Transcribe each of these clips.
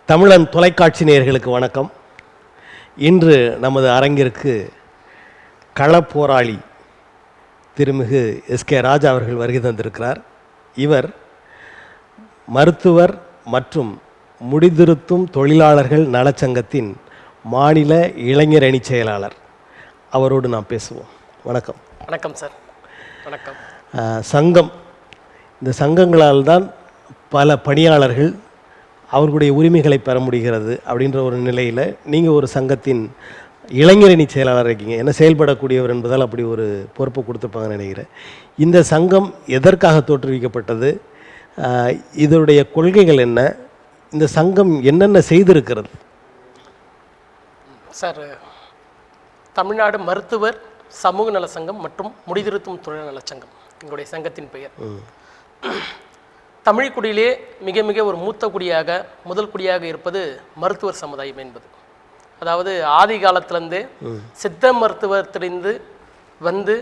தமிழன் தொலைக்காட்சி நேயர்களுக்கு வணக்கம். இன்று நமது அரங்கிற்கு களப்போராளி திருமிகு எஸ்கே ராஜா அவர்கள் வருகை தந்திருக்கிறார். இவர் மருத்துவர் மற்றும் முடிதிருத்தும் தொழிலாளர்கள் நலச்சங்கத்தின் மாநில இளைஞர் அணி செயலாளர். அவரோடு நாம் பேசுவோம். வணக்கம். வணக்கம் சார். வணக்கம். சங்கம், இந்த சங்கங்களால் தான் பல பணியாளர்கள் அவர்களுடைய உரிமைகளை பெற முடிகிறது அப்படின்ற ஒரு நிலையில் நீங்கள் ஒரு சங்கத்தின் இளைஞரணி செயலாளர் இருக்கீங்க. என்ன செயல்படக்கூடியவர் என்பதால் அப்படி ஒரு பொறுப்பை கொடுத்துருப்பாங்கன்னு நினைக்கிறேன். இந்த சங்கம் எதற்காக தோற்றுவிக்கப்பட்டது, இதனுடைய கொள்கைகள் என்ன, இந்த சங்கம் என்னென்ன செய்திருக்கிறது? சார், தமிழ்நாடு மருத்துவர் சமூக நல சங்கம் மற்றும் முடிதிருத்தும் தொழில் நலச்சங்கம் எங்களுடைய சங்கத்தின் பெயர். தமிழ் குடியிலே மிக மிக ஒரு மூத்த குடியாக, முதல் குடியாக இருப்பது மருத்துவர் சமுதாயம் என்பது. அதாவது ஆதி காலத்திலிருந்து சித்த மருத்துவத்திலிருந்து வந்து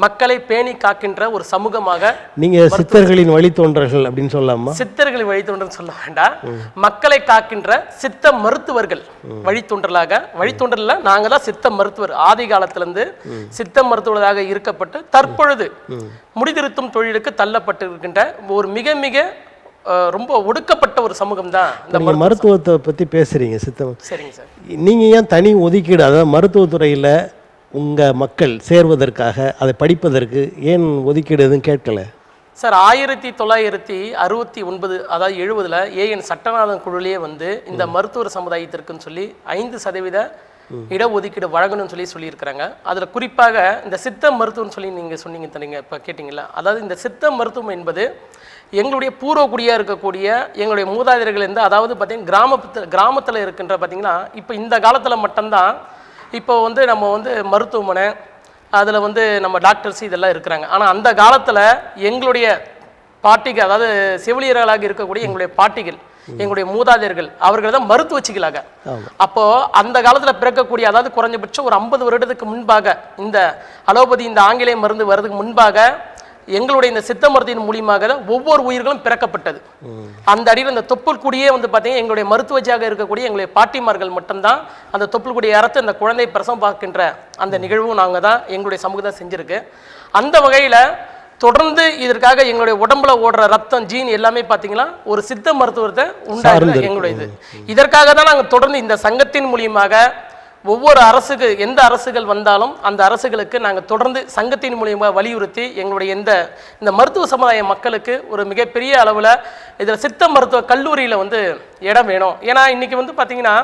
மக்களை பேணி காக்கின்ற ஒரு சமூகமாக. நீங்க சித்தர்களின் வழித்தோன்றர்கள் அப்படின்னு சொல்லலாமா? சித்தர்களின் வழித்தோன்றல் சொல்ல வேண்டாம், மக்களை காக்கின்ற சித்த மருத்துவர்கள் வழித்தோன்றலாக. வழித்தோன்றல நாங்க தான் சித்த மருத்துவர். ஆதி காலத்திலிருந்து சித்த மருத்துவராக இருக்கப்பட்டு தற்பொழுது முடிதிருத்தும் தொழிலுக்கு தள்ளப்பட்டு இருக்கின்ற ஒரு மிக மிக ரொம்ப ஒடுக்கப்பட்ட ஒரு சமூகம் தான் இந்த மருத்துவத்தை பத்தி பேசுறீங்க. சித்தம், சரிங்க சார். நீங்க ஏன் தனி ஒதுக்கீடு, அதாவது மருத்துவத்துறையில உங்கள் மக்கள் சேர்வதற்காக, அதை படிப்பதற்கு ஏன் ஒதுக்கீடு எதுவும் கேட்கல? சார், 1969 அதாவது 70 ஏஎன் சட்டநாதன் குழுலேயே வந்து இந்த மருத்துவர் சமுதாயத்திற்குன்னு சொல்லி 5% இடஒதுக்கீடு வழங்கணும்னு சொல்லியிருக்கிறாங்க. அதில் குறிப்பாக இந்த சித்த மருத்துவம்னு சொல்லி நீங்கள் சொன்னீங்க தரீங்க, இப்போ கேட்டிங்களா? அதாவது இந்த சித்த மருத்துவம் என்பது எங்களுடைய பூர்வக்குடியாக இருக்கக்கூடிய எங்களுடைய மூதாதையர்கள் இருந்து, அதாவது பார்த்தீங்கன்னா கிராமத்தில் இருக்கின்ற பார்த்தீங்கன்னா, இப்போ இந்த காலத்தில் மட்டும்தான் இப்போ வந்து நம்ம வந்து மருத்துவமனை, அதில் வந்து நம்ம டாக்டர்ஸ் இதெல்லாம் இருக்கிறாங்க. ஆனால் அந்த காலத்தில் எங்களுடைய பாட்டிகள், அதாவது செவிலியர்களாக இருக்கக்கூடிய எங்களுடைய பாட்டிகள், எங்களுடைய மூதாதையர்கள், அவர்கள் தான் மருத்துவச்சிகளாக. அப்போது அந்த காலத்தில் பிறக்கக்கூடிய, அதாவது குறைஞ்சபட்சம் ஒரு 50 வருடத்துக்கு முன்பாக, இந்த அலோபதி இந்த ஆங்கிலேய மருந்து வர்றதுக்கு முன்பாக எங்களுடைய இந்த சித்த மருத்துவத்தின் மூலியமாக தான் ஒவ்வொரு உயிர்களும் பிறக்கப்பட்டது. அந்த அடியில் இந்த தொப்புள் குடியே வந்து பார்த்தீங்கன்னா எங்களுடைய மருத்துவச்சியாக இருக்கக்கூடிய எங்களுடைய பாட்டிமார்கள் மட்டும்தான் அந்த தொப்புள் குடியை அறுத்து அந்த குழந்தை பிரசவம் பார்க்கின்ற அந்த நிகழ்வும் நாங்கள் தான் எங்களுடைய சமூகம் செஞ்சுருக்கு. அந்த வகையில் தொடர்ந்து இதற்காக எங்களுடைய உடம்புல ஓடுற ரத்தம், ஜீன் எல்லாமே பார்த்தீங்கன்னா ஒரு சித்த மருத்துவத்தை உண்டாகுது எங்களுடைய இது. இதற்காக தான் நாங்கள் தொடர்ந்து இந்த சங்கத்தின் மூலியமாக ஒவ்வொரு அரசுக்கு, எந்த அரசுகள் வந்தாலும் அந்த அரசுகளுக்கு நாங்கள் தொடர்ந்து சங்கத்தின் மூலியமாக வலியுறுத்தி எங்களுடைய இந்த மருத்துவ சமுதாய மக்களுக்கு ஒரு மிகப்பெரிய அளவில் இதில் சித்த மருத்துவ கல்லூரியில் வந்து இடம் வேணும். ஏன்னா இன்றைக்கி வந்து பார்த்திங்கன்னா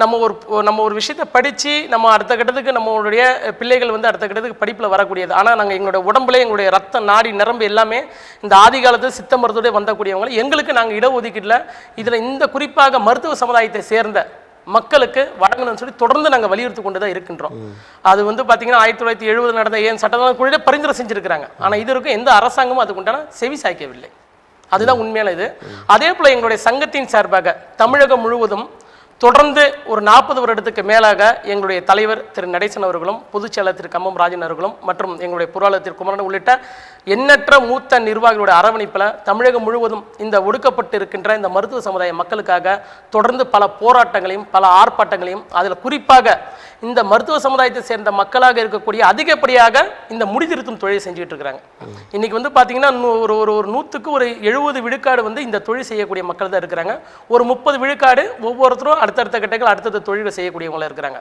நம்ம ஒரு விஷயத்தை படித்து நம்ம அடுத்த கட்டத்துக்கு நம்மளுடைய பிள்ளைகள் வந்து அடுத்த கட்டத்துக்கு படிப்பில் வரக்கூடியது. ஆனால் நாங்கள் எங்களுடைய உடம்புல எங்களுடைய ரத்த நாடி நரம்பு எல்லாமே இந்த ஆதி காலத்தில் சித்த மருத்துவத்தை வந்தக்கூடியவங்களை எங்களுக்கு நாங்கள் இடஒதுக்கீட்டில் இதில் இந்த குறிப்பாக மருத்துவ சமுதாயத்தை சேர்ந்த மக்களுக்கு வழங்கணும்னு சொல்லி தொடர்ந்து நாங்கள் வலியுறுத்தி கொண்டு தான் இருக்கின்றோம். அது வந்து பார்த்தீங்கன்னா 1970 நடந்த ஏன் சட்டநாதன் குழுவிலே பரிந்துரை செஞ்சுருக்கிறாங்க. ஆனால் இது வரைக்கும் எந்த அரசாங்கமும் அதுக்குண்டான செவி சாய்க்கவில்லை. அதுதான் உண்மையான இது. அதே போல் எங்களுடைய சங்கத்தின் சார்பாக தமிழகம் முழுவதும் தொடர்ந்து ஒரு 40 வருடத்துக்கு மேலாக எங்களுடைய தலைவர் திரு நடேசன் அவர்களும், பொதுச் செயலர் திரு கம்பம் ராஜன் அவர்களும் மற்றும் எங்களுடைய பொருளாளர் திரு குமரன் உள்ளிட்ட எண்ணற்ற மூத்த நிர்வாகிகளுடைய அரவணைப்பில் தமிழகம் முழுவதும் இந்த ஒடுக்கப்பட்டு இருக்கின்ற இந்த மருத்துவ சமுதாய மக்களுக்காக தொடர்ந்து பல போராட்டங்களையும் பல ஆர்ப்பாட்டங்களையும், அதில் குறிப்பாக இந்த மருத்துவ சமுதாயத்தை சேர்ந்த மக்களாக இருக்கக்கூடிய அதிகப்படியாக இந்த முடிதிருத்தும் தொழிலை செஞ்சுட்டு இருக்கிறாங்க. இன்னைக்கு வந்து பார்த்தீங்கன்னா ஒரு 100க்கு ஒரு 70 விழுக்காடு வந்து இந்த தொழில் செய்யக்கூடிய மக்கள் தான் இருக்கிறாங்க. ஒரு 30 விழுக்காடு ஒவ்வொருத்தரும் அடுத்தடுத்த கட்டங்கள் அடுத்தடுத்த தொழிலை செய்யக்கூடியவங்களா இருக்கிறாங்க.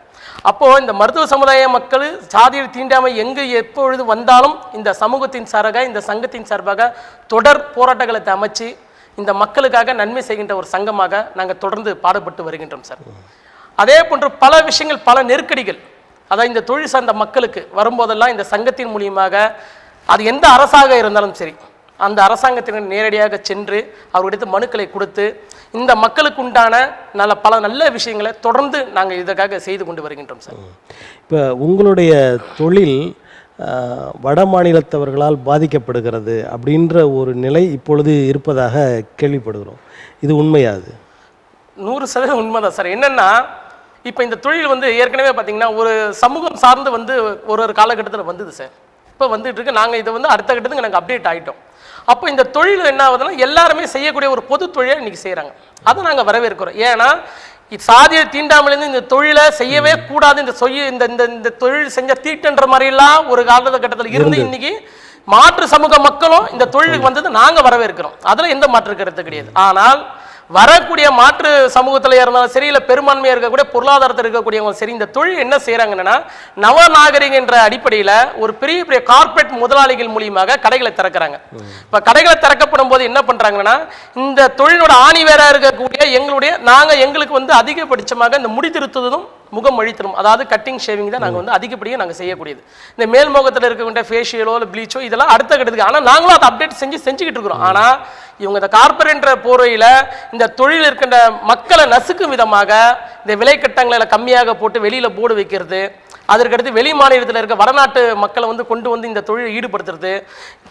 அப்போது இந்த மருத்துவ சமுதாய மக்கள் சாதியில் தீண்டாமை எங்கு எப்பொழுது வந்தாலும் இந்த சமூகத்தின் சார்பாக, இந்த சங்கத்தின் சார்பாக தொடர் போராட்டங்களை அமைச்சு இந்த மக்களுக்காக நன்மை செய்கின்ற ஒரு சங்கமாக நாங்கள் தொடர்ந்து பாடுபட்டு வருகின்றோம் சார். அதே போன்று பல விஷயங்கள், பல நெருக்கடிகள், அதாவது இந்த தொழில் சார்ந்த மக்களுக்கு வரும்போதெல்லாம் இந்த சங்கத்தின் மூலியமாக அது எந்த அரசாக இருந்தாலும் சரி, அந்த அரசாங்கத்தினர் நேரடியாக சென்று அவர்களிடத்து மனுக்களை கொடுத்து இந்த மக்களுக்கு உண்டான பல நல்ல விஷயங்களை தொடர்ந்து நாங்கள் இதற்காக செய்து கொண்டு வருகின்றோம் சார். இப்போ உங்களுடைய தொழில் வட மாநிலத்தவர்களால் பாதிக்கப்படுகிறது அப்படின்ற ஒரு நிலை இப்பொழுது இருப்பதாக கேள்விப்படுகிறோம். இது உண்மையாது? 100% உண்மைதான் சார். என்னென்னா, இப்போ இந்த தொழில் வந்து ஏற்கனவே பார்த்தீங்கன்னா ஒரு சமூகம் சார்ந்து வந்து ஒரு காலகட்டத்தில் வந்தது சார். இப்போ வந்துட்டு இருக்கு. நாங்கள் இதை வந்து அடுத்த கட்டத்துக்கு நாங்கள் அப்டேட் ஆகிட்டோம். அப்போ இந்த தொழில் என்ன ஆகுதுன்னா எல்லாருமே செய்யக்கூடிய ஒரு பொது தொழிலை இன்னைக்கு செய்கிறாங்க. அதை நாங்கள் வரவேற்கிறோம். ஏன்னா சாதியை தீண்டாமலேருந்து இந்த தொழிலை செய்யவே கூடாது, இந்த தொழில் செஞ்ச தீட்டுன்ற மாதிரிலாம் ஒரு காலகட்டத்தில் இருந்து இன்னைக்கு மாற்று சமூக மக்களும் இந்த தொழிலுக்கு வந்தது நாங்கள் வரவேற்கிறோம். அதில் எந்த மாற்று கருத்து கிடையாது. ஆனால் வரக்கூடிய மாற்று சமூகத்தில் இருந்தாலும் சரி, இல்லை பெரும்பான்மையாக இருக்கக்கூடிய பொருளாதாரத்தில் இருக்கக்கூடியவங்க சரி, இந்த தொழில் என்ன செய்கிறாங்கன்னா நவநாகரிக என்ற அடிப்படையில் ஒரு பெரிய பெரிய கார்பரேட் முதலாளிகள் மூலியமாக கடைகளை திறக்கிறாங்க. இப்போ கடைகளை திறக்கப்படும் போது என்ன பண்ணுறாங்கன்னா இந்த தொழிலோட ஆணிவேராக இருக்கக்கூடிய எங்களுக்கு வந்து அதிகபட்சமாக இந்த முடித்திருத்துவதும் முகம் அழித்தலும், அதாவது கட்டிங் ஷேவிங் தான் நாங்கள் வந்து அதிகப்படியாக நாங்கள் செய்யக்கூடியது. இந்த மேல் முகத்தில் இருக்கக்கூடிய ஃபேஷியலோ இல்லை ப்ளீச்சோ இதெல்லாம் அடுத்த கட்டத்துக்கு. ஆனால் நாங்களும் அதை அப்டேட் செஞ்சுக்கிட்டு இருக்கிறோம். ஆனால் இவங்க இந்த கார்பரேட் போர்வையில் இந்த தொழில் இருக்கின்ற மக்களை நசுக்கும் விதமாக இந்த விலை கட்டங்களை கம்மியாக போட்டு வெளியில் போர்டு வைக்கிறது, அதற்கடுத்து வெளி மாநிலத்தில் இருக்க வடநாட்டு மக்களை வந்து கொண்டு வந்து இந்த தொழிலை ஈடுபடுத்துறது,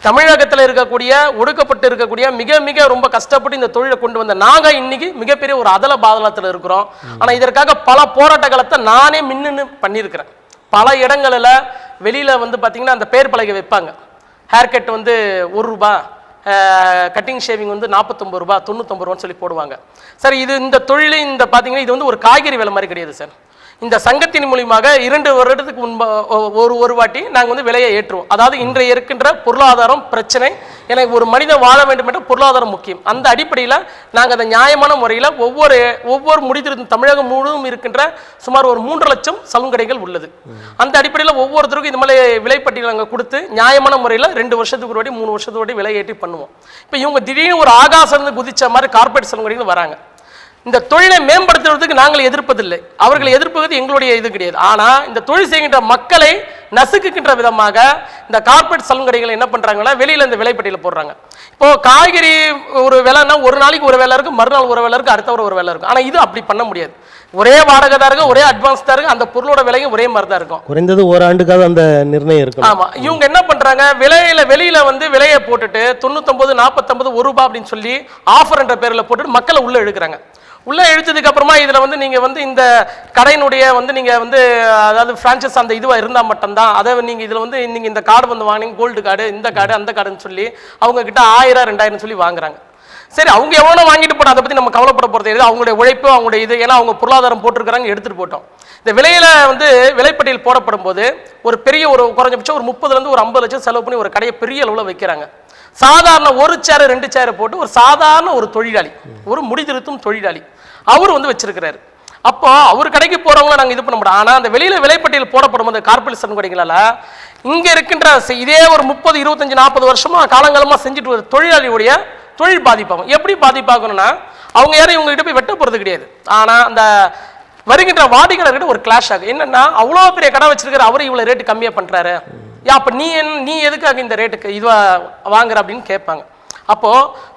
தமிழகத்தில் இருக்கக்கூடிய ஒடுக்கப்பட்டு இருக்கக்கூடிய மிக மிக ரொம்ப கஷ்டப்பட்டு இந்த தொழிலை கொண்டு வந்த நாங்கள் இன்னைக்கு மிகப்பெரிய ஒரு அதல பாதலத்தில் இருக்கிறோம். ஆனால் இதற்காக பல போராட்ட காலத்தை நானே மின்னு பண்ணியிருக்கிறேன். பல இடங்களில் வெளியில் வந்து பார்த்தீங்கன்னா அந்த பேர் பலகை வைப்பாங்க. ஹேர் கட் வந்து ₹1, கட்டிங் ஷேவிங் வந்து ₹49, ₹99 சொல்லி போடுவாங்க. சார் இது இந்த தொழில் இந்த பார்த்தீங்கன்னா இது வந்து ஒரு காய்கறி விலை மாதிரி கிடையாது சார். இந்த சங்கத்தின் மூலியமாக 2 வருடத்துக்கு முன்பு ஒரு வாட்டி நாங்கள் வந்து விலையை ஏற்றுவோம். அதாவது இன்றைய இருக்கின்ற பொருளாதாரம் பிரச்சனை, எனக்கு ஒரு மனிதன் வாழ வேண்டும் என்ற பொருளாதாரம் முக்கியம். அந்த அடிப்படையில் நாங்கள் அந்த நியாயமான முறையில் ஒவ்வொரு முடித்திருத்தும் தமிழகம் முழுவதும் இருக்கின்ற சுமார் ஒரு 3 லட்சம் சலூன் கடைகள் உள்ளது. அந்த அடிப்படையில் ஒவ்வொருத்தருக்கும் இந்த மாதிரி விலைப்பட்டியல் நாங்கள் கொடுத்து நியாயமான முறையில் 2 வருஷத்துக்கு ஒரு வாட்டி 3 வருஷத்துக்கு ஒரு வாட்டி விலை ஏற்றி பண்ணுவோம். இப்போ இவங்க திடீர்னு ஒரு ஆகாசம் குதிச்ச மாதிரி கார்பரேட் சலூன் கடைகள் வராங்க. இந்த தொழிலை மேம்படுத்துவதற்கு நாங்கள் எதிர்ப்பதில்லை, அவர்கள் எதிர்ப்பது எங்களுடைய இது கிடையாது. ஆனால் இந்த தொழில் செய்கின்ற மக்களை நசுக்குகின்ற விதமாக இந்த கார்பரேட் சலூன் கடைகள் என்ன பண்ணுறாங்கன்னா வெளியில் இந்த விலைப்பட்டியலில் போடுறாங்க. இப்போ காய்கறி ஒரு விலைன்னா ஒரு நாளைக்கு ஒரு வேலை இருக்கும், மறுநாள் ஒரு வேலை இருக்கும், அடுத்த ஒரு வேலை இருக்கும். ஆனால் இது அப்படி பண்ண முடியாது. ஒரே வாடகை தான் இருக்கும், ஒரே அட்வான்ஸ் தான் இருக்கும், அந்த பொருளோட விலையும் ஒரே மாதிரி தான் இருக்கும். குறைந்தது ஒரு ஆண்டுக்காக அந்த நிர்ணயம் இருக்கும். ஆமா, இவங்க என்ன பண்றாங்க, வெளியில வந்து விலையை போட்டுட்டு 99, 49, ₹1 அப்படின்னு சொல்லி ஆஃபர் என்ற பேர்ல போட்டுட்டு மக்களை உள்ள இழுக்கிறாங்க. உள்ள இழுத்ததுக்கு அப்புறமா இதுல வந்து நீங்க வந்து இந்த கடையினுடைய வந்து நீங்க வந்து அதாவது பிரான்சைஸ் அந்த இதுவா இருந்தா மட்டும்தான் அதை நீங்க இதுல வந்து நீங்க இந்த கார்டு வந்து வாங்கினீங்க, கோல்டு கார்டு, இந்த கார்டு அந்த கார்டுன்னு சொல்லி அவங்க கிட்ட 1000, 2000 சொல்லி வாங்குறாங்க. சரி, அவங்க எவ்வளோ வாங்கிட்டு போட்டோம், அதை பற்றி நம்ம கவலைப்பட போகிறது எது, அவங்களுடைய உழைப்பு அவங்களுடைய இது, ஏன்னா அவங்க பொருளாதாரம் போட்டிருக்கிறாங்க, எடுத்துகிட்டு போட்டோம். இந்த விலையில் வந்து விலைப்பட்டியல் போடப்படும் போது ஒரு பெரிய ஒரு குறைஞ்சபட்சம் ஒரு 30 ஒரு 50 லட்சம் செலவு பண்ணி ஒரு கடையை பெரிய அளவில் வைக்கிறாங்க. சாதாரண ஒரு சேர் 2 சேரை போட்டு ஒரு சாதாரண ஒரு தொழிலாளி, ஒரு முடிதிருத்தும் தொழிலாளி அவர் வந்து வச்சிருக்கிறாரு. அப்போ அவர் கடைக்கு போறவங்கள நாங்கள் இது பண்ண முடியும். ஆனால் அந்த வெளியில விலைப்பட்டியல் போடப்படும் அந்த கார்பரேஷன் கடைகளால் இங்க இருக்கின்ற இதே ஒரு 30, 25, 40 வருஷமா காலங்காலமாக செஞ்சுட்டு வர தொழிலாளியுடைய தொழில் பாதிப்பாகும். எப்படி பாதிப்பாகணும்னா அவங்க யாரும் இவங்க கிட்ட போய் வெட்ட போறது கிடையாது. ஆனால் அந்த வருகின்ற வாடிக்கையாளர்கிட்ட ஒரு கிளாஷ் ஆகும். என்னன்னா அவ்வளோ பெரிய கடை வச்சிருக்கிற அவரு இவ்வளோ ரேட்டு கம்மியாக பண்றாரு, அப்போ நீ எதுக்காக இந்த ரேட்டுக்கு இதுவா வாங்குற அப்படின்னு கேட்பாங்க. அப்போ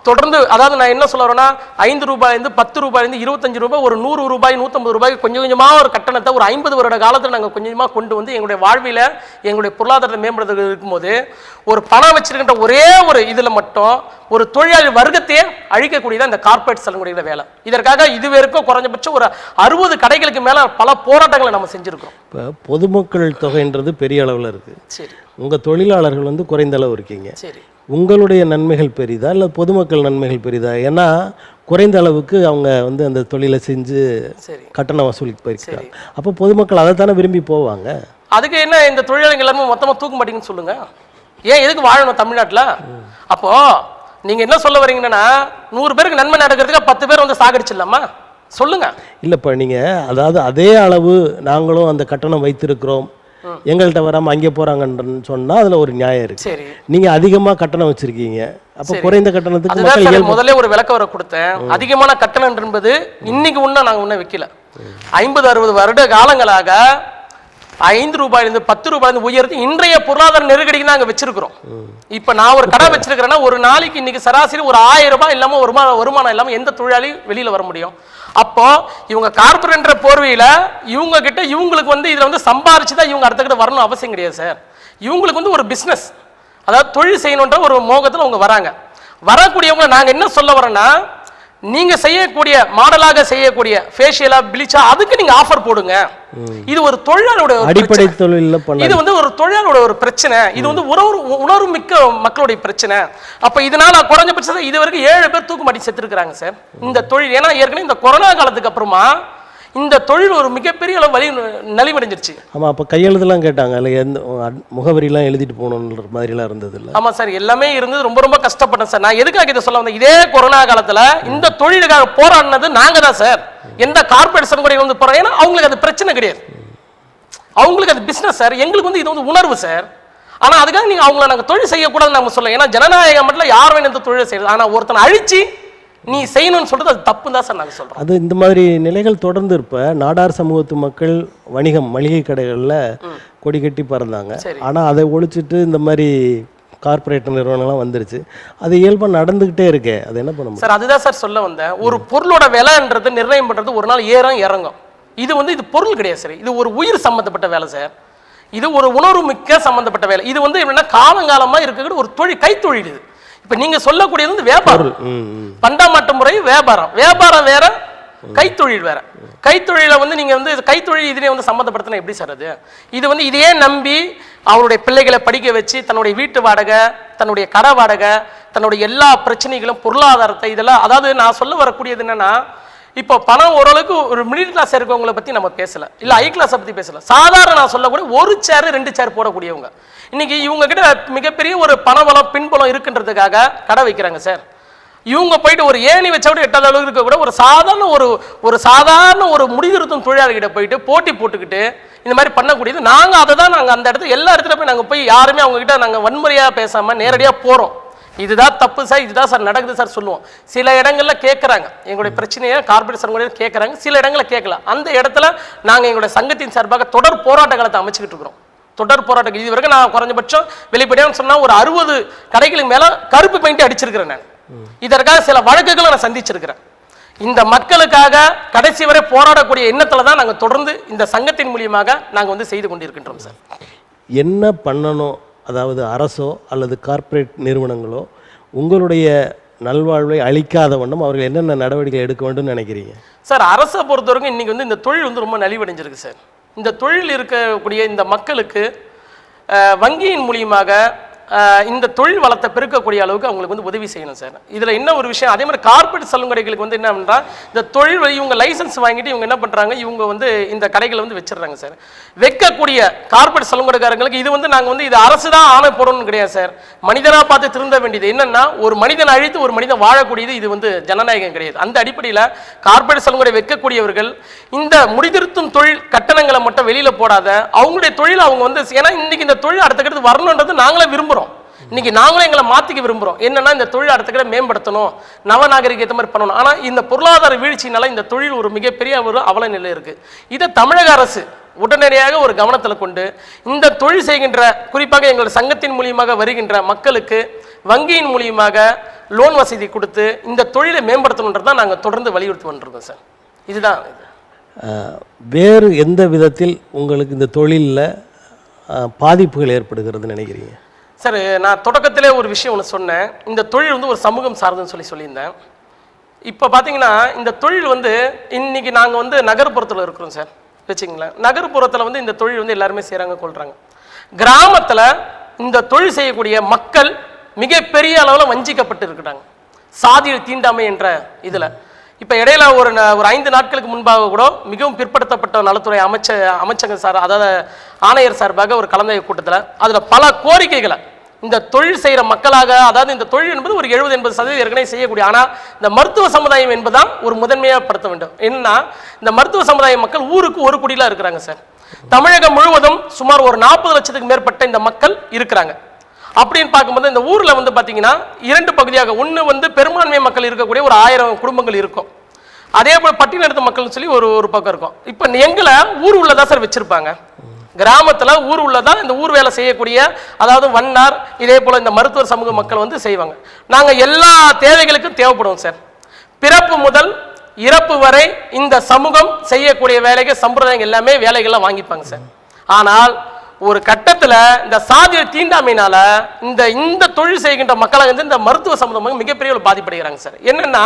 தொடர்ந்து அதாவது நான் என்ன சொல்ல வரேன்னா ₹5, ₹10, ₹25, ஒரு ₹100, ₹150 கொஞ்சம் கொஞ்சமாக ஒரு கட்டணத்தை ஒரு 50 வருட காலத்தில் நாங்கள் கொஞ்சமாக கொண்டு வந்து எங்களுடைய வாழ்வில் எங்களுடைய பொருளாதாரத்தை மேம்படுத்த இருக்கும்போது ஒரு பணம் வச்சிருக்கின்ற ஒரே ஒரு இதில் மட்டும் ஒரு தொழிலாளி வர்க்கத்தையே அழிக்கக்கூடியதான் இந்த கார்பரேட் சலூன் வேலை. இதற்காக இதுவரைக்கும் குறைஞ்சபட்சம் ஒரு 60 கடைகளுக்கு மேலே பல போராட்டங்களை நம்ம செஞ்சுருக்கோம். இப்போ பொதுமக்கள் தொகைன்றது பெரிய அளவில் இருக்குது. சரி, உங்கள் தொழிலாளர்கள் வந்து குறைந்த அளவு இருக்கீங்க. சரி, உங்களுடைய நன்மைகள் பெரிதா இல்லை பொதுமக்கள் நன்மைகள் பெரிதா? ஏன்னா குறைந்த அளவுக்கு அவங்க வந்து அந்த தொழிலை செஞ்சு கட்டணம் வசூலிக்கு போயிருக்காங்க. அப்போ பொதுமக்கள் அதை தானே விரும்பி போவாங்க. அதுக்கு என்ன இந்த தொழிலாளர்கள் எல்லாமே மொத்தமாக தூக்க மாட்டீங்கன்னு சொல்லுங்க. ஏன் எதுக்கு வாழணும் தமிழ்நாட்டில்? அப்போ நீங்க என்ன சொல்ல வரீங்கன்னா 100 பேருக்கு நன்மை நடக்கிறதுக்கு 10 பேர் வந்து சாகடிச்சிடலாமா சொல்லுங்க. இல்லைப்பா, நீங்கள் அதாவது அதே அளவு நாங்களும் அந்த கட்டணம் வைத்திருக்கிறோம், எங்கள்கிட்ட வராமல் அங்கே போகிறாங்கன்னு சொன்னால் அதில் ஒரு நியாயம் இருக்கு. சரி, நீங்கள் அதிகமாக கட்டணம் வச்சிருக்கீங்க, அப்போ குறைந்த கட்டணத்துக்கு முதல்ல ஒரு விளக்க வர கொடுத்தேன். அதிகமான கட்டணம் என்பது இன்னைக்கு நாங்கள் ஒன்றும் வைக்கல. 50, 60 வருட காலங்களாக ₹5, ₹10 உயர்த்தி இன்றைய பொருளாதார நெருக்கடிக்கு நாங்கள் வச்சிருக்கிறோம். இப்போ நான் ஒரு கடை வச்சிருக்கிறேன்னா ஒரு நாளைக்கு இன்னைக்கு சராசரி ஒரு ₹1000 இல்லாமல் வருமானம் இல்லாமல் எந்த தொழிலாளி வெளியில் வர முடியும்? அப்போ இவங்க கார்பரேட் போர்வையில் இவங்க கிட்ட இவங்களுக்கு வந்து இதில் வந்து சம்பாரிச்சு தான் இவங்க அடுத்த கிட்ட வரணும் அவசியம் கிடையாது சார். இவங்களுக்கு வந்து ஒரு பிஸ்னஸ், அதாவது தொழில் செய்யணுன்ற ஒரு மோகத்தில் அவங்க வராங்க. வரக்கூடியவங்க நாங்கள் என்ன சொல்ல வரோன்னா நீங்க செய்யக்கூடிய மாடலாக செய்யக்கூடிய ஃபேஷியலா பிளீச்சா அதுக்கு நீங்க ஆஃபர் போடுங்க. இது ஒரு தொழிலாளோட அடிப்படை தொழில்ல பண்ண இது வந்து ஒரு தொழிலாளோட ஒரு பிரச்சனை. இது வந்து உணர்வு மிக்க மக்களுடைய பிரச்சனை. அப்ப இதனால குறைஞ்சபட்சம் இது வரைக்கும் 7 பேர் தூக்கு மாட்டி செத்துருக்காங்க சார் இந்த தொழில். ஏன்னா ஏற்கனவே இந்த கொரோனா காலத்துக்கு அப்புறமா இந்த தொழில் ஒரு மிகப்பெரிய அளவு வழி நலிவடைஞ்சிருச்சு. ஆமா, அப்ப கையெழுத்துலாம் கேட்டாங்க, இல்லை எந்த முகவரிலாம் எழுதிட்டு போகணுன்ற மாதிரிலாம் இருந்தது இல்லை? ஆமா சார், எல்லாமே இருந்தது. ரொம்ப ரொம்ப கஷ்டப்பட்டேன் சார். நான் எதுக்காக இதை சொல்ல வந்தேன், இதே கொரோனா காலத்துல இந்த தொழிலுக்காக போராடினது நாங்க தான் சார். எந்த கார்பரேஷன் கூட வந்து போறோம், ஏன்னா அவங்களுக்கு அது பிரச்சனை கிடையாது, அவங்களுக்கு அது பிசினஸ் சார். எங்களுக்கு வந்து இது வந்து உணர்வு சார். ஆனா அதுக்காக நீங்க அவங்கள நாங்க தொழில் செய்யக்கூடாதுன்னு நம்ம சொல்ல. ஏன்னா ஜனநாயகம் மட்டும் யார் வேணும் இந்த தொழிலை செய்யறது. ஆனா ஒருத்தனை அழிச்சு நீ செய்யணும்னு சொல்றது அது தப்பு தான் சார் நாங்க சொல்றோம். அது இந்த மாதிரி நிலைகள் தொடர்ந்து இருப்ப நாடார் சமூகத்து மக்கள் வணிகம் மளிகை கடைகள்ல கொடி கட்டி பறந்தாங்க. ஆனா அதை ஒழிச்சிட்டு இந்த மாதிரி கார்பரேட் நிறுவனங்கள்லாம் வந்துருச்சு. அது இயல்பா நடந்துகிட்டே இருக்கு. அது என்ன பண்ண முடியும் சார்? அதுதான் சார் சொல்ல வந்தேன். ஒரு பொருளோட விலைன்றது நிர்ணயம் பண்றது ஒரு நாள் ஏறும் இறங்கும். இது வந்து இது பொருள் கிடையாது சார், இது ஒரு உயிர் சம்பந்தப்பட்ட வேலை சார். இது ஒரு உணர்வு மிக்க சம்பந்தப்பட்ட வேலை. இது வந்து எப்படின்னா காலங்காலமா இருக்கிற ஒரு தொழில், கைத்தொழில். இது இப்ப நீங்க சொல்லக்கூடியது வந்து வியாபாரம், பண்டமாட்டு முறை வியாபாரம். வியாபாரம் வேற, கைத்தொழில் வேற. கைத்தொழில வந்து நீங்க வந்து கைத்தொழில் இதுலயே வந்து சம்மந்தப்படுத்தினா எப்படி சார் அது? இது வந்து இதையே நம்பி அவருடைய பிள்ளைகளை படிக்க வச்சு தன்னுடைய வீட்டு வாடகை, தன்னுடைய கடை வாடகை, தன்னுடைய எல்லா பிரச்சனைகளும் பொருளாதாரத்தை இதெல்லாம், அதாவது நான் சொல்ல வரக்கூடியது என்னன்னா, இப்போ பணம் ஓரளவுக்கு ஒரு மிடில் கிளாஸ் இருக்கவங்களை பத்தி நம்ம பேசல, இல்ல ஹை கிளாஸை பத்தி பேசல. சாதாரண நான் சொல்லக்கூடிய ஒரு சேர் 2 சேர் போடக்கூடியவங்க இன்னைக்கு இவங்க கிட்ட மிகப்பெரிய ஒரு பணபலம் பின்பலம் இருக்குன்றதுக்காக கடை வைக்கிறாங்க சார். இவங்க போயிட்டு ஒரு ஏணி வச்சா கூட 8வது அளவுக்கு இருக்க கூட ஒரு சாதாரண ஒரு முடிதிருத்தும் தொழிலாளிகிட்ட போயிட்டு போட்டி போட்டுக்கிட்டு இந்த மாதிரி பண்ணக்கூடியது. நாங்க அதை தான் நாங்க அந்த இடத்துல எல்லா இடத்துல போய் நாங்க போய் யாருமே அவங்க கிட்ட நாங்க வன்முறையா பேசாம நேரடியா போறோம். இதுதான் தப்பு சார், இதுதான் சார் நடக்குது சார் சொல்லுவோம். சில இடங்கள்ல கேட்கறாங்க எங்களுடைய பிரச்சனையை, கார்பரேஷன் கூட கேட்கறாங்க, சில இடங்கள்ல கேட்கல. அந்த இடத்துல நாங்க எங்களுடைய சங்கத்தின் சார்பாக தொடர் போராட்ட காலத்தை அமைச்சுக்கிட்டு இருக்கிறோம். தொடர் போராட்டம் இது வரைக்கும் நான் குறைஞ்சபட்சம் வெளிப்படையாக சொன்னா ஒரு 60 கடைகளுக்கு மேல கருப்பு பெயிண்ட் அடிச்சிருக்கிறேன் நான். இதற்காக சில வழக்குகளை நான் சந்திச்சிருக்கிறேன். இந்த மக்களுக்காக கடைசி வரை போராடக்கூடிய எண்ணத்துல தான் நாங்க தொடர்ந்து இந்த சங்கத்தின் மூலியமாக நாங்க வந்து செய்து கொண்டிருக்கின்றோம் சார். என்ன பண்ணணும், அதாவது அரசோ அல்லது கார்ப்பரேட் நிறுவனங்களோ உங்களுடைய நல்வாழ்வை அளிக்காத வண்ணம் அவர்கள் என்னென்ன நடவடிக்கை எடுக்க வேண்டும் நினைக்கிறீங்க சார்? அரசை பொறுத்தவரைக்கும் இன்னைக்கு வந்து இந்த தொழில் வந்து ரொம்ப நலிவடைஞ்சிருக்கு சார். இந்த தொழில் இருக்கக்கூடிய இந்த மக்களுக்கு வங்கியின் மூலியமாக இந்த தொழில் வளத்தை பெருக்கக்கூடிய அளவுக்கு அவங்களுக்கு வந்து உதவி செய்யணும் சார். இதில் என்ன ஒரு விஷயம், அதே மாதிரி கார்பரேட் சலுகைகளுக்கு வந்து என்ன பண்ணுறா, இந்த தொழில் இவங்க லைசன்ஸ் வாங்கிட்டு இவங்க என்ன பண்ணுறாங்க, இவங்க வந்து இந்த கடைகளை வந்து வச்சிடுறாங்க சார். வைக்கக்கூடிய கார்பரேட் சலுகைக்காரங்களுக்கு இது வந்து நாங்கள் வந்து இது அரசு தான் ஆணை போடணும்னு கிடையாது சார். மனிதனாக பார்த்து திருந்த வேண்டியது என்னன்னா, ஒரு மனிதன் அழித்து ஒரு மனிதன் வாழக்கூடியது இது வந்து ஜனநாயகம் கிடையாது. அந்த அடிப்படையில் கார்பரேட் சலுகை வைக்கக்கூடியவர்கள் இந்த முடிதிருத்தும் தொழில் கட்டணங்களை மட்டும் வெளியில் போடாத அவங்களுடைய தொழில் அவங்க வந்து, ஏன்னா இன்னைக்கு இந்த தொழில் அடுத்த கட்டத்து வரணுன்றது நாங்களே விரும்புகிறோம். இன்னைக்கு நாங்களும் எங்களை மாத்திக்க விரும்புறோம். என்னன்னா இந்த தொழில் அடுத்த கிட்ட மேம்படுத்தணும், நவநாகரிக ஏற்ற மாதிரி பண்ணணும். ஆனா இந்த பொருளாதார வீழ்ச்சினால இந்த தொழில் ஒரு மிகப்பெரிய ஒரு அவல நிலை இருக்கு. இதை தமிழக அரசு உடனடியாக ஒரு கவனத்தில் கொண்டு இந்த தொழில் செய்கின்ற, குறிப்பாக எங்கள் சங்கத்தின் மூலியமாக வருகின்ற மக்களுக்கு வங்கியின் மூலியமாக லோன் வசதி கொடுத்து இந்த தொழிலை மேம்படுத்தணுன்றதான் நாங்கள் தொடர்ந்து வலியுறுத்தி வந்துருக்கோம் சார். இதுதான். வேறு எந்த விதத்தில் உங்களுக்கு இந்த தொழிலில் பாதிப்புகள் ஏற்படுகிறதுன்னு நினைக்கிறீங்க சார்? நான் தொடக்கத்திலே ஒரு விஷயம் ஒன்று சொன்னேன், இந்த தொழில் வந்து ஒரு சமூகம் சார்ந்துன்னு சொல்லியிருந்தேன். இப்போ பார்த்தீங்கன்னா இந்த தொழில் வந்து இன்னைக்கு நாங்கள் வந்து நகர்ப்புறத்தில் இருக்கிறோம் சார் வச்சுங்களேன். நகர்ப்புறத்தில் வந்து இந்த தொழில் வந்து எல்லாருமே செய்கிறாங்க, கொள்கிறாங்க. கிராமத்தில் இந்த தொழில் செய்யக்கூடிய மக்கள் மிகப்பெரிய அளவில் வஞ்சிக்கப்பட்டு இருக்கிறாங்க சாதிய தீண்டாமை என்ற இதில். இப்போ இடையில ஒரு 5 நாட்களுக்கு முன்பாக கூட மிகவும் பிற்படுத்தப்பட்ட நலத்துறை அமைச்சங்க சார், அதாவது ஆணையர் சார்பாக ஒரு கலந்தாய்வு கூட்டத்தில் அதில் பல கோரிக்கைகளை இந்த தொழில் செய்கிற மக்களாக, அதாவது இந்த தொழில் என்பது ஒரு 70-80% ஏற்கனவே செய்யக்கூடிய, ஆனால் இந்த மருத்துவ சமுதாயம் என்பதுதான் ஒரு முதன்மையாக படுத்த வேண்டும். என்னன்னா இந்த மருத்துவ சமுதாய மக்கள் ஊருக்கு ஒரு குடிலாம் இருக்கிறாங்க சார். தமிழகம் முழுவதும் சுமார் ஒரு 40 லட்சத்துக்கு மேற்பட்ட இந்த மக்கள் இருக்கிறாங்க. அப்படின்னு பார்க்கும்போது இந்த ஊரில் வந்து பார்த்தீங்கன்னா 2 பகுதியாக, ஒன்று வந்து பெரும்பான்மை மக்கள் இருக்கக்கூடிய ஒரு 1000 குடும்பங்கள் இருக்கும், அதே போல் பட்டியலெடுத்த மக்கள்னு சொல்லி ஒரு பக்கம் இருக்கும். இப்போ எங்களை ஊர் உள்ளதா சார் வச்சிருப்பாங்க, கிராமத்தில் ஊர் உள்ளதா இந்த ஊர் வேலை செய்யக்கூடிய, அதாவது வண்ணார் இதே போல் இந்த மருத்துவர் சமூக மக்கள் வந்து செய்வாங்க. நாங்கள் எல்லா தேவைகளுக்கும் தேவைப்படுவோம் சார். பிறப்பு முதல் இறப்பு வரை இந்த சமூகம் செய்யக்கூடிய வேலைகள், சம்பிரதாயம் எல்லாமே வேலைகள்லாம் வாங்கிப்பாங்க சார். ஆனால் ஒரு கட்டத்தில் இந்த சாதிய தீண்டாமையினால இந்த தொழில் செய்கின்ற மக்களாக வந்து இந்த மருத்துவ சம்பந்தமாக மிகப்பெரிய ஒரு பாதிப்படைகிறாங்க சார். என்னன்னா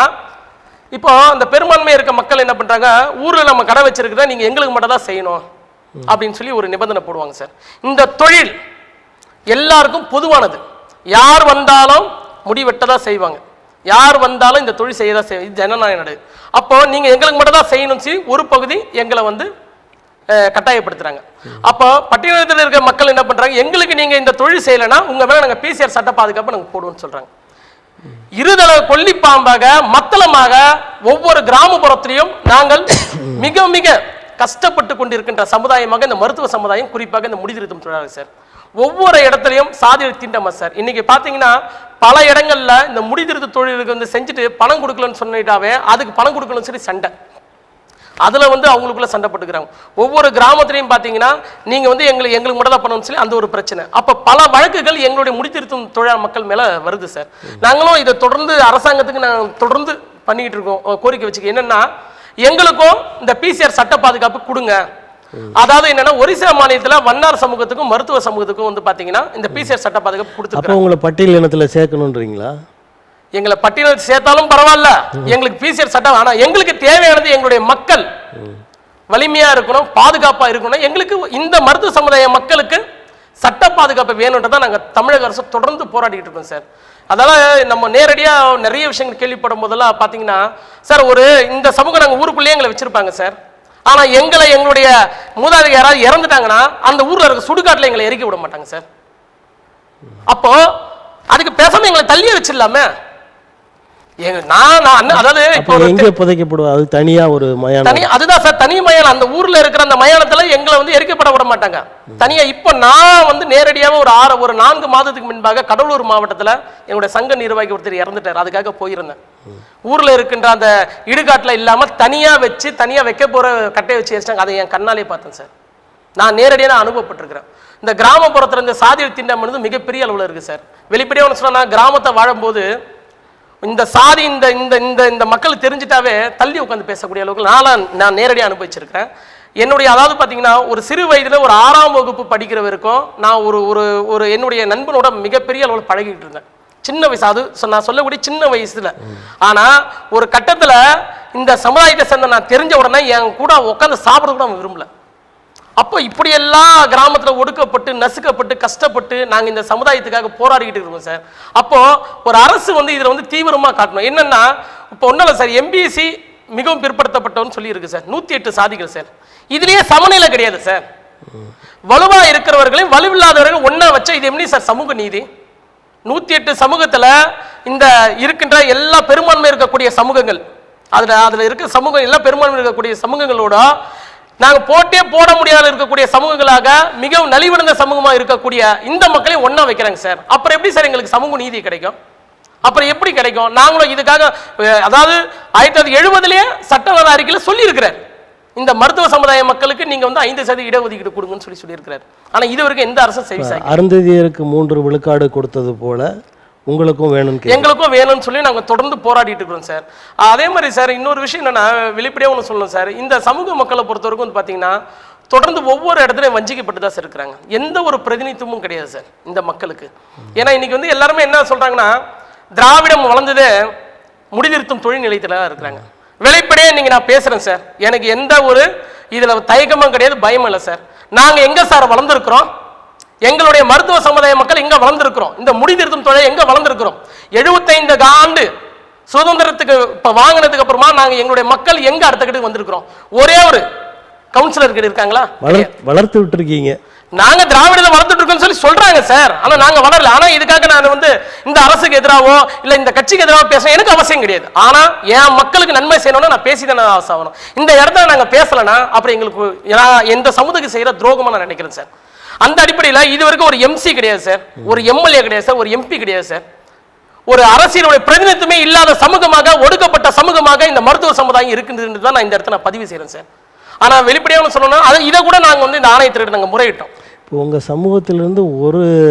இப்போ அந்த பெரும்பான்மை இருக்க மக்கள் என்ன பண்றாங்க, ஊர்ல நம்ம கடை வச்சிருக்கிறத நீங்க எங்களுக்கு மட்டும் தான் செய்யணும் அப்படின்னு சொல்லி ஒரு நிபந்தனை போடுவாங்க சார். இந்த தொழில் எல்லாருக்கும் பொதுவானது, யார் வந்தாலும் முடிவெட்டதான் செய்வாங்க, யார் வந்தாலும் இந்த தொழில் செய்யதான் செய்வாங்க. இது ஜனநாயக நாடு. அப்போ நீங்க எங்களுக்கு மட்டும் தான் செய்யணும் சொல்லி ஒரு பகுதி எங்களை வந்து கட்டாயப்படுத்துறாங்க. அப்போ பட்டியலத்தில் இருக்கிற மக்கள் என்ன பண்றாங்க, எங்களுக்கு நீங்க இந்த தொழில் செய்யலைன்னா உங்க மேல நாங்க பிசிஆர் சட்ட பாதுகாப்பு நாங்க போடுவோம்னு சொல்றாங்க. இருதல கொல்லிப்பாம்பாக மத்தளமாக ஒவ்வொரு கிராமப்புறத்திலையும் நாங்கள் மிக மிக கஷ்டப்பட்டு கொண்டிருக்கின்ற சமுதாயமாக இந்த மருத்துவ சமுதாயம், குறிப்பாக இந்த முடிதிருத்தும் தொழிலாளர் சார். ஒவ்வொரு இடத்துலையும் சாதி திண்டமா சார். இன்னைக்கு பாத்தீங்கன்னா பல இடங்கள்ல இந்த முடிதிருத்து தொழிலுக்கு வந்து செஞ்சுட்டு பணம் கொடுக்கலன்னு சொன்னிட்டாவே அதுக்கு பணம் கொடுக்கலன்னு சொல்லி சண்டை, அதுல வந்து அவங்களுக்குள்ள சண்டை போட்டுக்கிறாங்க. ஒவ்வொரு கிராமத்திலையும் பாத்தீங்கன்னா நீங்க வந்து எங்களுக்கு மட்டும் தான் பண்ணணும்னு சொல்லி அந்த ஒரு பிரச்சனை. அப்ப பல வழக்குகள் எங்களுடைய முடித்திருத்தும் தொழிலாளர் மக்கள் மேல வருது சார். நாங்களும் இதை தொடர்ந்து அரசாங்கத்துக்கு நாங்கள் தொடர்ந்து பண்ணிக்கிட்டு இருக்கோம், கோரிக்கை வச்சுக்க என்னன்னா எங்களுக்கும் இந்த பிசிஆர் சட்ட பாதுகாப்பு கொடுங்க. அதாவது என்னன்னா ஒரிசா மாநிலத்துல வண்ணார் சமூகத்துக்கும் மருத்துவ சமூகத்துக்கும் வந்து பாத்தீங்கன்னா இந்த பிசிஆர் சட்ட பாதுகாப்பு கொடுத்து உங்களை பட்டியல் இனத்துல சேர்க்கணும்ன்றீங்களா? எங்களை பட்டியல் சேர்த்தாலும் பரவாயில்ல, எங்களுக்கு பிசிஆர் சட்டம். ஆனா எங்களுக்கு தேவையானது எங்களுடைய மக்கள் வலிமையா இருக்கணும், பாதுகாப்பா இருக்கணும். எங்களுக்கு இந்த மருத்துவ சமுதாய மக்களுக்கு சட்ட பாதுகாப்பு வேணும்ன்றதை நாங்க தமிழக அரசு தொடர்ந்து போராடிட்டு இருக்கோம் சார். அதனால நம்ம நேரடியா நிறைய விஷயங்கள் கேள்விப்படும் போதெல்லாம் பாத்தீங்கன்னா சார், ஒரு இந்த சமூகம் நாங்க ஊருக்குள்ளேயே எங்களை வச்சிருப்பாங்க சார். ஆனா எங்களுடைய மூதாதையர் யாராவது இறந்துட்டாங்கன்னா அந்த ஊர்ல இருக்க சுடுகாட்டுல எங்களை எரிக்க விட மாட்டாங்க சார். அப்போ அதுக்கு பேசாம எங்களை தள்ளியே வச்சிடலாமே. தனியா ஒரு மயானம், அதுதான் சார் தனி மயானம். அந்த ஊர்ல இருக்கிற அந்த மயானத்துல எங்களை வந்து எரிக்கப்பட விட மாட்டாங்க தனியா. இப்ப நான் வந்து நேரடியாக ஒரு 4 மாதத்துக்கு முன்பாக கடலூர் மாவட்டத்துல என்னுடைய சங்க நிர்வாகி ஒருத்தர் இறந்துட்டார், அதுக்காக போயிருந்தேன். ஊர்ல இருக்கின்ற அந்த இடுகாட்டுல இல்லாம தனியா வைக்க போற கட்டையை வச்சு எரிச்சாங்க. அதை என் கண்ணாலே பார்த்தேன் சார். நான் நேரடியாக அனுபவப்பட்டிருக்கிறேன். இந்த கிராமப்புறத்துல இந்த சாதிய திண்டம் வந்து மிகப்பெரிய அளவுல இருக்கு சார். வெளிப்படையா ஒன்று சொன்னா, கிராமத்தை வாழும்போது இந்த சாதி இந்த இந்த இந்த மக்கள் தெரிஞ்சிட்டாவே தள்ளி உட்காந்து பேசக்கூடிய அளவுக்கு நான் நேரடியாக அனுபவிச்சிருக்கிறேன். என்னுடைய அதாவது பார்த்தீங்கன்னா ஒரு சிறு வயதில் ஒரு 6ஆம் வகுப்பு படிக்கிற வரைக்கும் நான் ஒரு என்னுடைய நண்பனோட மிகப்பெரிய அளவில் பழகிட்டு இருந்தேன். சின்ன வயசு, அது நான் சொல்லக்கூடிய சின்ன வயசுல. ஆனா ஒரு கட்டத்துல இந்த சமுதாயத்தை சேர்ந்த நான் தெரிஞ்ச உடனே என் கூட உட்காந்து சாப்பிட கூட விரும்பல. அப்போ இப்படியெல்லாம் கிராமத்தில் ஒடுக்கப்பட்டு நசுக்கப்பட்டு கஷ்டப்பட்டு நாங்கள் இந்த சமுதாயத்துக்காக போராடிக்கிட்டு இருக்கோம் சார். அப்போ ஒரு அரசு வந்து இதில் வந்து தீவிரமாக காட்டணும். என்னன்னா இப்போ ஒன்றும் இல்லை சார், எம்பிசி மிகவும் பிற்படுத்தப்பட்டவன்னு சொல்லி இருக்கு சார். 108 சாதிகள் சார். இதுலயே சமநிலை கிடையாது சார். வலுவா இருக்கிறவர்களையும் வலுவில்லாதவர்கள் ஒன்னா வச்சா இது எப்படி சார் சமூக நீதி? 108 சமூகத்துல இந்த இருக்கின்ற எல்லா பெரும்பான்மை இருக்கக்கூடிய சமூகங்கள், அதுல இருக்க சமூகம் எல்லாம் பெரும்பான்மை இருக்கக்கூடிய சமூகங்களோட நாங்க போட்டே போட முடியாத இருக்கக்கூடிய சமூகங்களாக மிகவும் நலிவடைந்த சமூகமா இருக்கக்கூடிய இந்த மக்களையும் ஒன்னா வைக்கிறாங்க சார். அப்புறம் எப்படி சார் எங்களுக்கு சமூக நீதி கிடைக்கும்? அப்புறம் எப்படி கிடைக்கும்? நாங்களும் இதுக்காக அதாவது 1970 சட்டவாத அறிக்கையில சொல்லி இருக்கிறார், இந்த மருத்துவ சமுதாய மக்களுக்கு நீங்க வந்து 5% இடஒதுக்கீடு கொடுங்கன்னு சொல்லி இருக்கிறார். ஆனா இது வரைக்கும் எந்த அரசும் செவிசாய்க்கல. அருந்ததியருக்கு 3 விழுக்காடு கொடுத்தது போல உங்களுக்கும் வேணும், எங்களுக்கும் வேணும்னு சொல்லி நாங்கள் தொடர்ந்து போராடிட்டு இருக்கிறோம் சார். அதே மாதிரி சார் இன்னொரு விஷயம் என்னன்னா, வெளிப்படையாக ஒன்று சொல்லணும் சார், இந்த சமூக மக்களை பொறுத்தவரைக்கும் வந்து பார்த்தீங்கன்னா தொடர்ந்து ஒவ்வொரு இடத்துலையும் வஞ்சிக்கப்பட்டு தான் சார் இருக்கிறாங்க. எந்த ஒரு பிரதிநிதித்துவமும் கிடையாது சார் இந்த மக்களுக்கு. ஏன்னா இன்னைக்கு வந்து எல்லாருமே என்ன சொல்றாங்கன்னா, திராவிடம் வளர்ந்ததே முடிதிருத்தும் தொழில் நிலையத்தில் தான் இருக்கிறாங்க. வெளிப்படையே நீங்க நான் பேசுறேன் சார், எனக்கு எந்த ஒரு இதுல தயக்கமும் கிடையாது, பயம் இல்லை சார். நாங்க எங்க சார் வளர்ந்துருக்கிறோம்? எங்களுடைய மருத்துவ சமுதாய மக்கள் எங்க வளர்ந்துருக்கிறோம்? இந்த முடிதிருத்தும் தொழில் எங்க வளர்ந்துருக்கிறோம்? 75 ஆண்டு சுதந்திரத்துக்கு இப்ப வாங்கினதுக்கு அப்புறமா நாங்க எங்களுடைய மக்கள் எங்க அடுத்த கட்டுக்கு வந்திருக்கிறோம்? ஒரே ஒரு கவுன்சிலர் கிட்ட இருக்காங்களா? வளர்த்து விட்டு இருக்கீங்க. நாங்க திராவிடத்தை வளர்த்துட்டு இருக்கோம்னு சொல்லி சொல்றாங்க சார். ஆனா நாங்க வளரல. ஆனா இதுக்காக நான் வந்து இந்த அரசுக்கு எதிராவோ இல்ல இந்த கட்சிக்கு எதிராவோ பேச எனக்கு அவசியம் கிடையாது. ஆனா என் மக்களுக்கு நன்மை செய்யணும்னா நான் பேசிதானே ஆகணும். இந்த இடத்துல நாங்க பேசலன்னா அப்புறம் எங்களுக்கு எந்த சமூகத்துக்கு செய்யற துரோகமா நான் நினைக்கிறேன் சார். அந்த அடிப்படையில் இது வரைக்கும் ஒரு எம்சி கிடையாது சார், ஒரு எம்எல்ஏ கிடையாது சார், ஒரு எம்பி கிடையாது சார். ஒரு அரசியலுடைய பிரதிநிதித்துவமே இல்லாத சமூகமாக, ஒடுக்கப்பட்ட சமூகமாக இந்த மருத்துவ சமுதாயம் இருக்குன்னு தான் நான் இந்த இடத்துல பதிவு செய்யறேன் சார். ஆனா வெளிப்படையாக சொல்லணும்னா இதை கூட நாங்க வந்து இந்த ஆணையத்திற்கு நாங்க முறையிட்டோம். இப்போ உங்க சமூகத்திலிருந்து ஒரு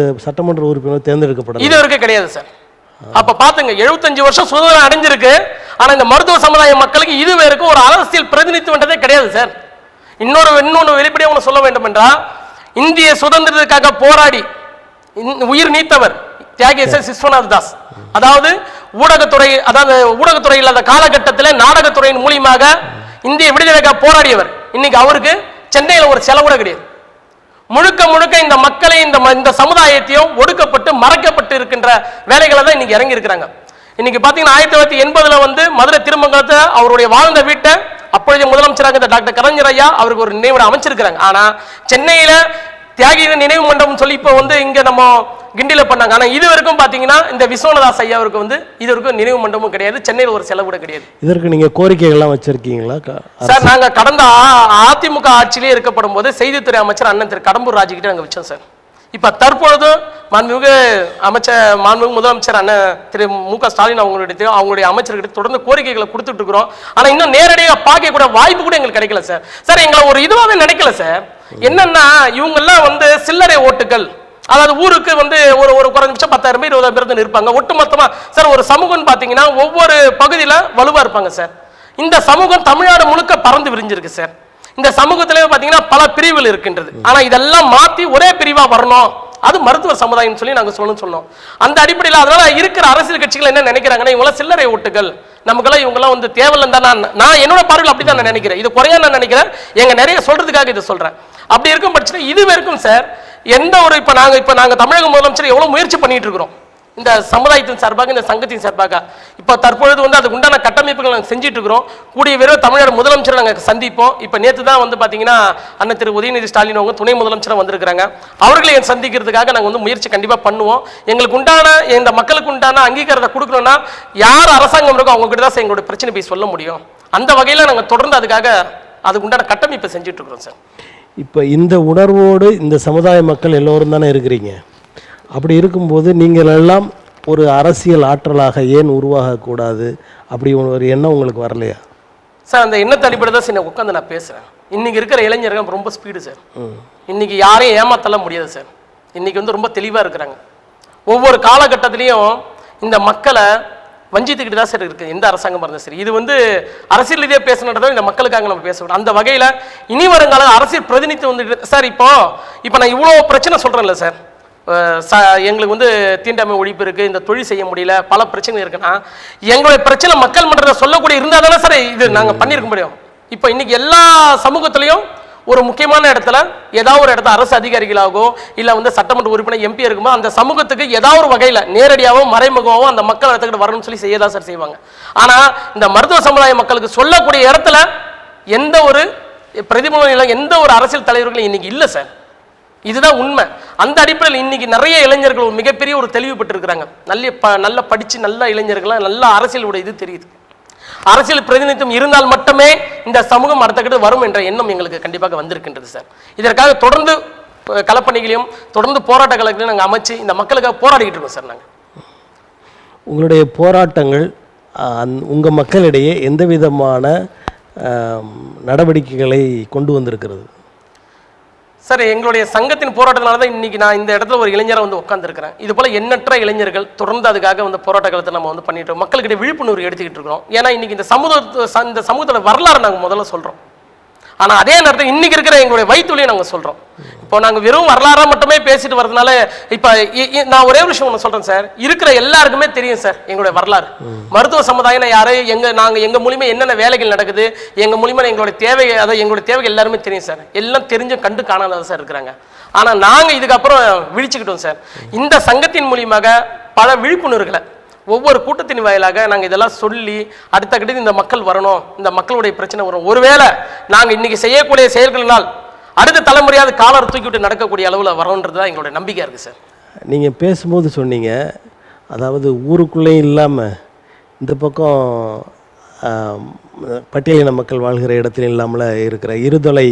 சட்டமன்ற உறுப்பினர் தேர்ந்தெடுக்கப்படும் இது வரைக்கும் கிடையாது சார். அப்ப பாத்துங்க, 75 வருஷம் சுதந்திரம் அடைஞ்சிருக்கு. ஆனா இந்த மருத்துவ சமுதாய மக்களுக்கு இது வரைக்கும் ஒரு அரசியல் பிரதிநிதித்துவன்றதே கிடையாது சார். இன்னொன்னு வெளிப்படையாக சொல்ல வேண்டும் என்றால், இந்திய சுதந்திரத்துக்காக போராடி உயிர் நீத்தவர் தியாகி எஸ்.எஸ். விஸ்வநாத் தாஸ். அதாவது ஊடகத்துறை, அதாவது ஊடகத்துறை இல்லாத காலகட்டத்தில் நாடகத்துறையின் மூலியமாக இந்திய விடுதலைக்காக போராடியவர். இன்னைக்கு அவருக்கு சென்னையில் ஒரு செலவு கூட கிடையாது. முழுக்க முழுக்க இந்த மக்களை இந்த சமுதாயத்தையும் ஒடுக்கப்பட்டு மறைக்கப்பட்டு இருக்கின்ற வேலைகளை தான் இன்னைக்கு இறங்கி இருக்கிறாங்க. இன்னைக்கு பாத்தீங்கன்னா 1980 வந்து மதுரை திருமங்கலத்தை அவருடைய வாழ்ந்த வீட்டை அப்பொழுது முதலமைச்சராக இந்த டாக்டர் கலைஞர் ஐயா அவருக்கு ஒரு நினைவிடம் அமைச்சிருக்கிறாங்க. ஆனா சென்னையில தியாகிகள் நினைவு மண்டபம் சொல்லி இப்போ வந்து இங்க நம்ம கிண்டில பண்ணாங்க. ஆனா இது வரைக்கும் பாத்தீங்கன்னா இந்த விஸ்வநாதாஸ் ஐயாவுக்கு வந்து இது வரைக்கும் நினைவு மண்டபமும் கிடையாது, சென்னையில் ஒரு செலவு கூட கிடையாது. இதற்கு நீங்க கோரிக்கைகள்லாம் வச்சிருக்கீங்களா சார்? நாங்க கடந்த அதிமுக ஆட்சியிலே இருக்கப்படும் போது செய்தித்துறை அமைச்சர் அண்ணன் திரு கடம்பூர் ராஜு கிட்ட நாங்க வச்சோம் சார். இப்ப தற்பொழுது மாண்புமிகு முதலமைச்சர் அண்ணன் திரு மு.க. ஸ்டாலின் அவங்களுடைய அமைச்சர்கிட்ட தொடர்ந்து கோரிக்கைகளை கொடுத்துட்டு இருக்கிறோம். ஆனா இன்னும் நேரடியாக பார்க்க கூட வாய்ப்பு கூட எங்களுக்கு கிடைக்கல சார். சார் எங்களை ஒரு இதுவாகவே நினைக்கல சார். என்னன்னா இவங்க எல்லாம் வந்து சில்லறை ஓட்டுகள், அதாவது ஊருக்கு வந்து ஒரு குறைஞ்சபட்சம் 10,000 பேர் 20,000 பேர் இருப்பாங்க. ஒட்டுமொத்தமா சார் ஒரு சமூகம் பாத்தீங்கன்னா ஒவ்வொரு பகுதியில வலுவா இருப்பாங்க சார். இந்த சமூகம் தமிழ்நாடு முழுக்க பறந்து விரிஞ்சிருக்கு சார். இந்த சமூகத்திலே பாத்தீங்கன்னா பல பிரிவுகள் இருக்கின்றது. ஆனா இதெல்லாம் மாத்தி ஒரே பிரிவா வரணும், அது மருத்துவ சமுதாயம் சொல்லி நாங்க சொன்னோம். அந்த அடிப்படையில் அதனால இருக்கிற அரசியல் கட்சிகள் என்ன நினைக்கிறாங்கன்னா இவங்களாம் சில்லறை ஓட்டுகள், நமக்கெல்லாம் இவங்கெல்லாம் வந்து தேவையில்லைன்னு தான் நான் என்னோட பார்வையில் அப்படிதான் நான் நினைக்கிறேன். இது குறையா நான் நினைக்கிறேன், எங்க நிறைய சொல்றதுக்காக இதை சொல்றேன். அப்படி இருக்கும் பட்சத்தில் இது வரைக்கும் சார் எந்த ஒரு இப்ப நாங்க தமிழக முதலமைச்சர் எவ்வளவு முயற்சி பண்ணிட்டு இருக்கிறோம் இந்த சமுதாயத்தின் சார்பாக, இந்த சங்கத்தின் சார்பாக. இப்ப தற்பொழுது வந்து அதுக்கு உண்டான கட்டமைப்புகள் நாங்கள் செஞ்சுட்டு இருக்கிறோம். கூடிய விரைவில் தமிழக முதலமைச்சரை நாங்கள் சந்திப்போம். இப்ப நேற்று தான் வந்து பாத்தீங்கன்னா அண்ணன் திரு உதயநிதி ஸ்டாலின் அவங்க துணை முதலமைச்சராக வந்திருக்கிறாங்க. அவர்களை சந்திக்கிறதுக்காக நாங்கள் வந்து முயற்சி கண்டிப்பா பண்ணுவோம். எங்களுக்கு உண்டான இந்த மக்களுக்கு உண்டான அங்கீகாரத்தை கொடுக்கணும்னா யார் அரசாங்கம் இருக்கோ அவங்க கிட்ட தான் எங்களுடைய பிரச்சனை போய் சொல்ல முடியும். அந்த வகையில் நாங்கள் தொடர்ந்து அதுக்கு உண்டான கட்டமைப்பை செஞ்சுட்டு இருக்கிறோம் சார். இப்போ இந்த உணர்வோடு இந்த சமுதாய மக்கள் எல்லோரும் தானே இருக்கிறீங்க. அப்படி இருக்கும்போது நீங்கள் எல்லாம் ஒரு அரசியல் ஆற்றலாக ஏன் உருவாகக்கூடாது, அப்படி ஒரு எண்ணம் உங்களுக்கு வரலையா சார்? அந்த எண்ணத்தை அடிப்படையில் தான் சார் உட்காந்து நான் பேசுகிறேன். இன்னைக்கு இருக்கிற இளைஞர்கள் ரொம்ப ஸ்பீடு சார். இன்னைக்கு யாரையும் ஏமாத்தலாம் முடியாது சார். இன்னைக்கு வந்து ரொம்ப தெளிவாக இருக்கிறாங்க. ஒவ்வொரு காலகட்டத்திலையும் இந்த மக்களை வஞ்சித்துக்கிட்டு தான் சார் இருக்குது எந்த அரசாங்கம் இருந்தாலும் சரி. இது வந்து அரசியல் ரீதியாக பேசணுன்றதை இந்த மக்களுக்காக நம்ம பேசணும். அந்த வகையில் இனி வருங்கால அரசியல் பிரதிநிதித்துவம் வந்துட்டு சார் இப்போ நான் இவ்வளோ பிரச்சனை சொல்கிறேன்ல சார், எங்களுக்கு வந்து தீண்டாமை ஒழிப்பு இருக்குது, இந்த தொழில் செய்ய முடியல, பல பிரச்சனை இருக்குன்னா எங்களுடைய பிரச்சனை மக்கள் மன்றத்தை சொல்லக்கூடிய இருந்தால் தானே சார் இது நாங்கள் பண்ணியிருக்க முடியும். இப்போ இன்னைக்கு எல்லா சமூகத்திலையும் ஒரு முக்கியமான இடத்துல ஏதாவது ஒரு இடத்துல அரசு அதிகாரிகளாகவோ இல்லை வந்து சட்டமன்ற உறுப்பினர் எம்பி இருக்கும்போது அந்த சமூகத்துக்கு ஏதாவது ஒரு வகையில் நேரடியாகவும் மறைமுகமாகவும் அந்த மக்கள் இடத்துக்கிட்ட வரணும்னு சொல்லி செய்யதான் சார் செய்வாங்க. ஆனால் இந்த மருத்துவ சமுதாய மக்களுக்கு சொல்லக்கூடிய இடத்துல எந்த ஒரு பிரதிபலனும் இல்லை, எந்த ஒரு அரசியல் தலைவர்களும் இன்னைக்கு இல்லை சார். இதுதான் உண்மை. அந்த அடிப்படையில் இன்னைக்கு நிறைய இளைஞர்கள் மிகப்பெரிய ஒரு தெளிவுபட்டு இருக்கிறாங்க. நல்ல படிச்சு நல்ல இளைஞர்களாக நல்ல அரசியலோட இது தெரியுது. அரசியல் பிரதிநிதித்துவம் இருந்தால் மட்டுமே இந்த சமூகம் அடுத்த கட்ட வரும் என்ற எண்ணம் எங்களுக்கு கண்டிப்பாக வந்திருக்கின்றது சார். இதற்காக தொடர்ந்து களப்பணிகளையும் தொடர்ந்து போராட்ட களங்களையும் நாங்கள் அமைச்சு இந்த மக்களுக்காக போராடிக்கிட்டு இருக்கோம் சார். நாங்கள் உங்களுடைய போராட்டங்கள் உங்கள் மக்களிடையே எந்த விதமான நடவடிக்கைகளை கொண்டு வந்திருக்கிறது சார்? எங்களுடைய சங்கத்தின் போராட்டத்தினால தான் இன்னைக்கு நான் இந்த இடத்துல ஒரு இளைஞரை வந்து உட்காந்துருக்கிறேன். இது போல எண்ணற்ற இளைஞர்கள் தொடர்ந்து அதுக்காக வந்து போராட்ட காலத்தை நம்ம வந்து பண்ணிட்டு மக்கள்கிட்ட விழிப்புணர்வு எடுத்துக்கிட்டு இருக்கிறோம். ஏன்னா இன்னைக்கு இந்த சமூகத்தோட வரலாறு நாங்கள் முதல்ல சொல்றோம். ஆனால் அதே நேரத்தில் இன்னைக்கு இருக்கிற எங்களுடைய வயிற்றுலையும் நாங்கள் சொல்றோம். இப்போ நாங்கள் வெறும் வரலாறாக மட்டுமே பேசிட்டு வரதுனால இப்போ நான் ஒரே விஷயம் ஒன்று சொல்றேன் சார், இருக்கிற எல்லாருக்குமே தெரியும் சார் எங்களுடைய வரலாறு. மருத்துவ சமுதாயம் யாரு, எங்க மூலியமா என்னென்ன வேலைகள் நடக்குது, எங்க மூலியமா எங்களுடைய தேவை, அதாவது எங்களுடைய தேவைகள் எல்லாருமே தெரியும் சார். எல்லாம் தெரிஞ்சு கண்டு காணாத சார் இருக்கிறாங்க. ஆனால் நாங்கள் இதுக்கப்புறம் விழிச்சுக்கிட்டோம் சார். இந்த சங்கத்தின் மூலியமாக பல விழிப்புணர்வுகளை ஒவ்வொரு கூட்டத்தின் வாயிலாக நாங்கள் இதெல்லாம் சொல்லி அடுத்த கட்டத்தில் இந்த மக்கள் வரணும், இந்த மக்களுடைய பிரச்சனை வரும். ஒருவேளை நாங்கள் இன்னைக்கு செய்யக்கூடிய செயல்களினால் அடுத்த தலைமுறையாவது காலரை தூக்கி விட்டு நடக்கக்கூடிய அளவில் வரணுன்றது தான் எங்களுடைய நம்பிக்கையாக இருக்குது சார். நீங்கள் பேசும்போது சொன்னீங்க, அதாவது ஊருக்குள்ளேயும் இல்லாமல் இந்த பக்கம் பட்டியலின மக்கள் வாழ்கிற இடத்துல இல்லாமல் இருக்கிற இருதொலை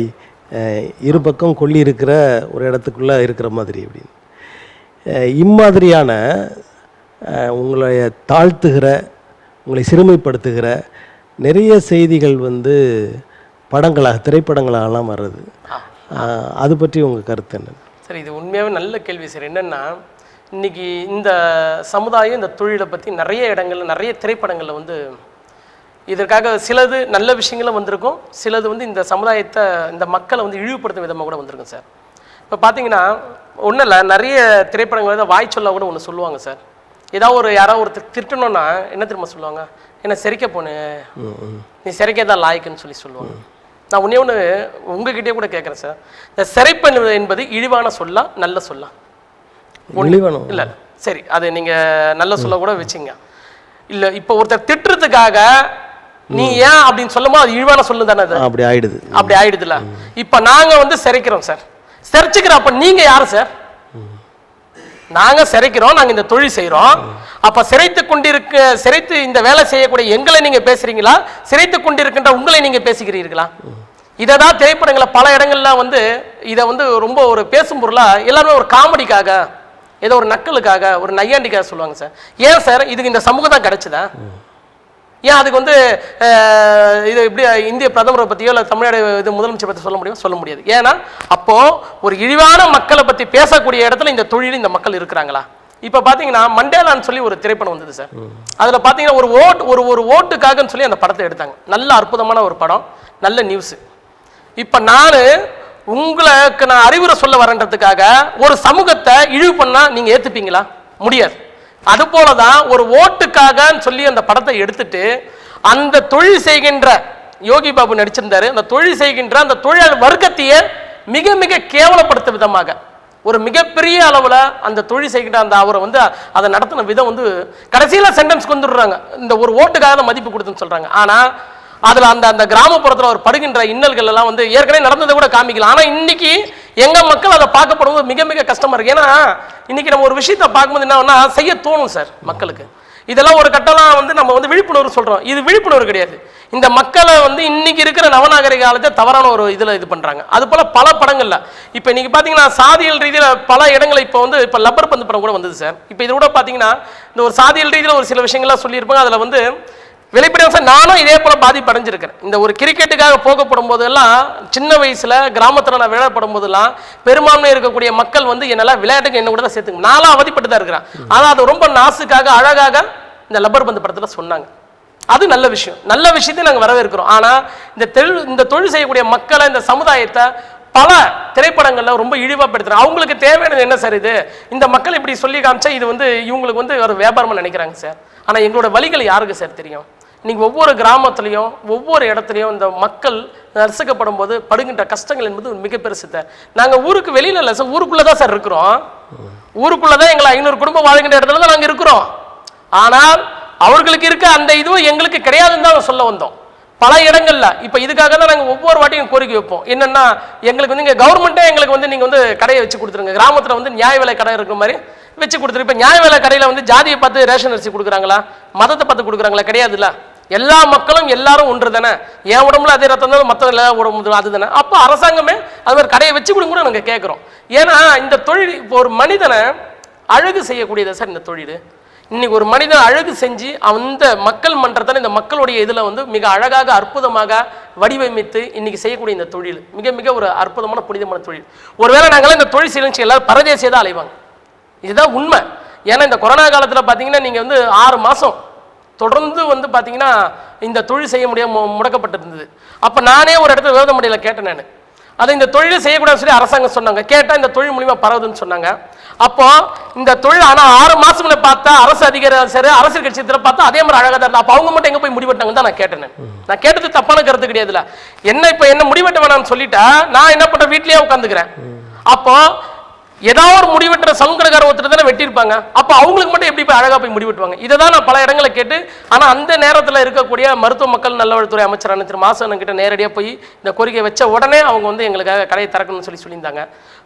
இரு பக்கம் கொல்லி இருக்கிற ஒரு இடத்துக்குள்ளே இருக்கிற மாதிரி அப்படின்னு இம்மாதிரியான உங்களை தாழ்த்துகிற, உங்களை சிறுமைப்படுத்துகிற நிறைய செய்திகள் வந்து படங்களாக திரைப்படங்களாகலாம் வர்றது. அது பற்றி உங்கள் கருத்து என்ன சார்? இது உண்மையாகவே நல்ல கேள்வி சார். என்னென்னா இன்னைக்கு இந்த சமுதாயம் இந்த தொழிலை பற்றி நிறைய இடங்கள்ல நிறைய திரைப்படங்களில் வந்து இதற்காக சிலது நல்ல விஷயங்களும் வந்திருக்கும், சிலது வந்து இந்த சமுதாயத்தை இந்த மக்களை வந்து இழிவுபடுத்தும் விதமாக கூட வந்திருக்கும் சார். இப்போ பார்த்தீங்கன்னா ஒன்றும் இல்லை, நிறைய திரைப்படங்கள் வாய் சொல்ல கூட ஒன்று சொல்லுவாங்க சார். ஏதாவது ஒரு யாராவது ஒருத்தர் திட்டணும்னா என்ன திரும்ப சொல்லுவாங்க, என்ன சிரிக்க போனு, நீ சிரிக்க தான் லாய்க்குன்னு சொல்லுவாங்க. நான் ஒன்று உங்ககிட்டே கூட கேட்குறேன் சார், இந்த சிறைப்பது என்பது இழிவான சொல்லா நல்ல சொல்லா? இல்லை சரி, அது நீங்கள் நல்ல சொல்ல கூட வச்சுங்க. இல்லை இப்போ ஒருத்தர் திட்டுறதுக்காக நீ ஏன் அப்படின்னு சொல்லும்போது அது இழிவான சொல்லு தானே, அது அப்படி ஆயிடுதுல. இப்போ நாங்கள் வந்து சிறைக்கிறோம் சார், சிறைச்சிக்கிறோம். அப்போ நீங்கள் யார் சார்? நாங்கள் சிறைக்கிறோம், நாங்கள் இந்த தொழில் செய்கிறோம். அப்போ சிறைத்து இந்த வேலை செய்யக்கூடிய எங்களை நீங்கள் பேசுறீங்களா, சிறைத்து கொண்டிருக்கின்ற உங்களை நீங்கள் பேசுகிறீர்களா? இதை தான் திரைப்படங்களை பல இடங்கள்ல வந்து இதை வந்து ரொம்ப ஒரு பேசும் பொருளாக எல்லாருமே ஒரு காமெடிக்காக, ஏதோ ஒரு நக்கலுக்காக, ஒரு நையாண்டிக்காக சொல்லுவாங்க சார். ஏன் சார் இதுக்கு இந்த சமூகம் தான் கிடைச்சதா? ஏன் அதுக்கு வந்து இது இப்படி இந்திய பிரதமரை பற்றியோ இல்லை தமிழ்நாடு இது முதலமைச்சர் பற்றி சொல்ல முடியாது? ஏன்னா அப்போ ஒரு இழிவான மக்களை பற்றி பேசக்கூடிய இடத்துல இந்த தொழில் இந்த மக்கள் இருக்கிறாங்களா? இப்போ பார்த்தீங்கன்னா மண்டேலான்னு சொல்லி ஒரு திரைப்படம் வந்தது சார். அதில் பார்த்தீங்கன்னா ஒரு ஓட்டுக்காகன்னு சொல்லி அந்த படத்தை எடுத்தாங்க. நல்ல அற்புதமான ஒரு படம், நல்ல நியூஸ். இப்போ உங்களுக்கு நான் அறிவுரை சொல்ல வரன்றதுக்காக ஒரு சமூகத்தை இழிவு பண்ணால் நீங்கள் ஏற்றுப்பீங்களா? முடியாது. அது போலதான் ஒரு ஓட்டுக்காக சொல்லி அந்த படத்தை எடுத்துட்டு அந்த தொழில் செய்கின்ற யோகி பாபு நடிச்சிருந்தாரு, அந்த தொழில் செய்கின்ற அந்த தொழில் வர்க்கத்தையே மிக மிக கேவலப்படுத்த விதமாக ஒரு மிகப்பெரிய அளவில் அந்த தொழில் செய்கின்ற அந்த அவரை வந்து அதை நடத்தின விதம் வந்து கடைசியில் சென்டென்ஸ்க்கு வந்துடுறாங்க, இந்த ஒரு ஓட்டுக்காக மதிப்பு கொடுத்துன்னு சொல்றாங்க. ஆனால் அதில் அந்த கிராமப்புறத்தில் அவர் படுகின்ற இன்னல்கள் எல்லாம் வந்து ஏற்கனவே நடந்ததை கூட காமிக்கலாம். ஆனால் இன்னைக்கு எங்கள் மக்கள் அதை பார்க்கப்படும்போது மிக மிக கஷ்டமா இருக்கு. ஏன்னா இன்னைக்கு நம்ம ஒரு விஷயத்தை பார்க்கும்போது என்ன செய்ய தோணும் சார் மக்களுக்கு. இதெல்லாம் ஒரு கட்டலாம் வந்து நம்ம வந்து விழிப்புணர்வு சொல்கிறோம், இது விழிப்புணர்வு கிடையாது. இந்த மக்களை வந்து இன்னைக்கு இருக்கிற நவநாகரிக காலத்தை தவறான ஒரு இதில் இது பண்ணுறாங்க. அது போல் பல படங்கள்ல இப்போ இன்னைக்கு பார்த்தீங்கன்னா சாதியல் ரீதியில் பல இடங்கள் இப்போ லப்பர் பந்து படம் கூட வந்தது சார். இப்போ இது கூட பார்த்தீங்கன்னா இந்த ஒரு சாதியல் ரீதியில் ஒரு சில விஷயங்கள்லாம் சொல்லியிருப்பாங்க. அதில் வந்து வெளிப்படையாக சார் நானும் இதே போல பாதிப்பு அடைஞ்சிருக்கிறேன். இந்த ஒரு கிரிக்கெட்டுக்காக போகப்படும் போதெல்லாம் சின்ன வயசுல கிராமத்தில் நான் விளையாடப்படும் போதெல்லாம் பெரும்பான்மை இருக்கக்கூடிய மக்கள் வந்து என்னெல்லாம் விளையாட்டுக்கு என்ன கூட தான் சேர்த்துக்கணும், நானும் அவதிப்பட்டு தான் இருக்கிறேன். ஆனால் அது ரொம்ப நாசுக்காக அழகாக இந்த லப்பர் பந்து படத்தில் சொன்னாங்க. அது நல்ல விஷயம், நல்ல விஷயத்தை நாங்கள் வரவேற்கிறோம். ஆனால் இந்த தொழில் செய்யக்கூடிய மக்களை, இந்த சமுதாயத்தை பல திரைப்படங்கள்ல ரொம்ப இழிவாப்படுத்துறாங்க. அவங்களுக்கு தேவையானது என்ன சார்? இந்த மக்கள் இப்படி சொல்லி காமிச்சா இது வந்து இவங்களுக்கு வந்து ஒரு வியாபாரமாக நினைக்கிறாங்க சார். ஆனால் எங்களோட வழிகள் யாருக்கு சார் தெரியும்? இன்னைக்கு ஒவ்வொரு கிராமத்துலையும் ஒவ்வொரு இடத்துலையும் இந்த மக்கள் நசுக்கப்படும் போது படுகின்ற கஷ்டங்கள் என்பது மிக பெருசு சார். நாங்கள் ஊருக்கு வெளியில இல்லை சார், ஊருக்குள்ளே தான் சார் இருக்கிறோம். ஊருக்குள்ளே தான் எங்களை 500 குடும்பம் வாழ்கின்ற இடத்துல தான் நாங்கள் இருக்கிறோம். ஆனால் அவர்களுக்கு இருக்க அந்த இதுவும் எங்களுக்கு கிடையாதுன்னு தான் சொல்ல வந்தோம் பல இடங்கள்ல. இப்போ இதுக்காக தான் நாங்கள் ஒவ்வொரு வாட்டியும் கோரிக்கை வைப்போம். என்னன்னா எங்களுக்கு வந்து இங்கே கவர்மெண்ட்டே எங்களுக்கு வந்து நீங்கள் வந்து கடையை வச்சு கொடுத்துருங்க, கிராமத்தில் வந்து நியாய விலை கடை இருக்கிற மாதிரி வச்சு கொடுத்துரு. இப்போ நியாய விலை கடையில் வந்து ஜாதியை பார்த்து ரேஷன் அரிசி கொடுக்குறாங்களா, மதத்தை பார்த்து கொடுக்குறாங்களா? கிடையாதுல்ல. எல்லா மக்களும் எல்லாரும் ஒன்று தானே. என் உடம்புல அதே ரத்தம் தான் மற்ற எல்லா உடம்பு அது தானே. அப்போ அரசாங்கமே அது மாதிரி கடையை வச்சு கொடுங்க கூட நாங்கள் கேட்குறோம். ஏன்னா இந்த தொழில் இப்போ ஒரு மனிதனை அழகு செய்யக்கூடியது சார் இந்த தொழில். இன்னைக்கு ஒரு மனிதன் அழகு செஞ்சு அந்த மக்கள் மன்றத்தில் இந்த மக்களுடைய இதில் வந்து மிக அழகாக அற்புதமாக வடிவமைத்து இன்னைக்கு செய்யக்கூடிய இந்த தொழில் மிக மிக ஒரு அற்புதமான புனிதமான தொழில். ஒருவேளை நாங்களாம் இந்த தொழில் செய்யணும் எல்லாரும் பரதேசியை தான் அலைவாங்க, இதுதான் உண்மை. ஏன்னா இந்த கொரோனா காலத்தில் பார்த்தீங்கன்னா நீங்கள் வந்து 6 மாதம் தொடர்ந்து வந்து பார்த்தீங்கன்னா இந்த தொழில் செய்ய முடியாமல் முடக்கப்பட்டிருந்தது. அப்போ நானே ஒரு இடத்துல விரோத முறையில் கேட்டேன். நான் அதை இந்த தொழிலை செய்யக்கூடாதுன்னு சொல்லி அரசாங்கம் சொன்னாங்க. கேட்டால் இந்த தொழில் மூலிமா பரவுதுன்னு சொன்னாங்க. அப்போ இந்த தொழில் ஆனால் 6 மாசம்ல பார்த்தா அரசு அதிகாரி சரி அரசியல் கட்சியத்தில் பார்த்தா அதே மாதிரி அழகாக தான் இருந்தா. அப்போ அவங்க மட்டும் எங்கே போய் முடிவெட்டாங்கன்னு தான் நான் கேட்டேன். நான் கேட்டது தப்பான கருத்து கிடையாதுல. இப்போ என்ன முடிவெட்ட வேணாம்னு சொல்லிட்டா நான் என்ன பண்ணுறேன், வீட்லேயே உட்காந்துக்கிறேன். அப்போ ஏதாவது ஒரு முடிவெட்டுற சவுங்கடக்கார ஒருத்தர் தானே வெட்டியிருப்பாங்க. அப்போ அவங்களுக்கு மட்டும் எப்படி போய் அழகாக போய் முடிவெட்டுவாங்க? இதை தான் நான் பல இடங்களை கேட்டு, ஆனால் அந்த நேரத்தில் இருக்கக்கூடிய மருத்துவ மக்கள் நல்வாழ்வுத்துறை அமைச்சரான திரு மாசன் கிட்ட நேரடியாக போய் இந்த கோரிக்கை வச்ச உடனே அவங்க வந்து எங்களுக்காக கடையை திறக்கணும்னு சொல்லியிருந்தாங்க.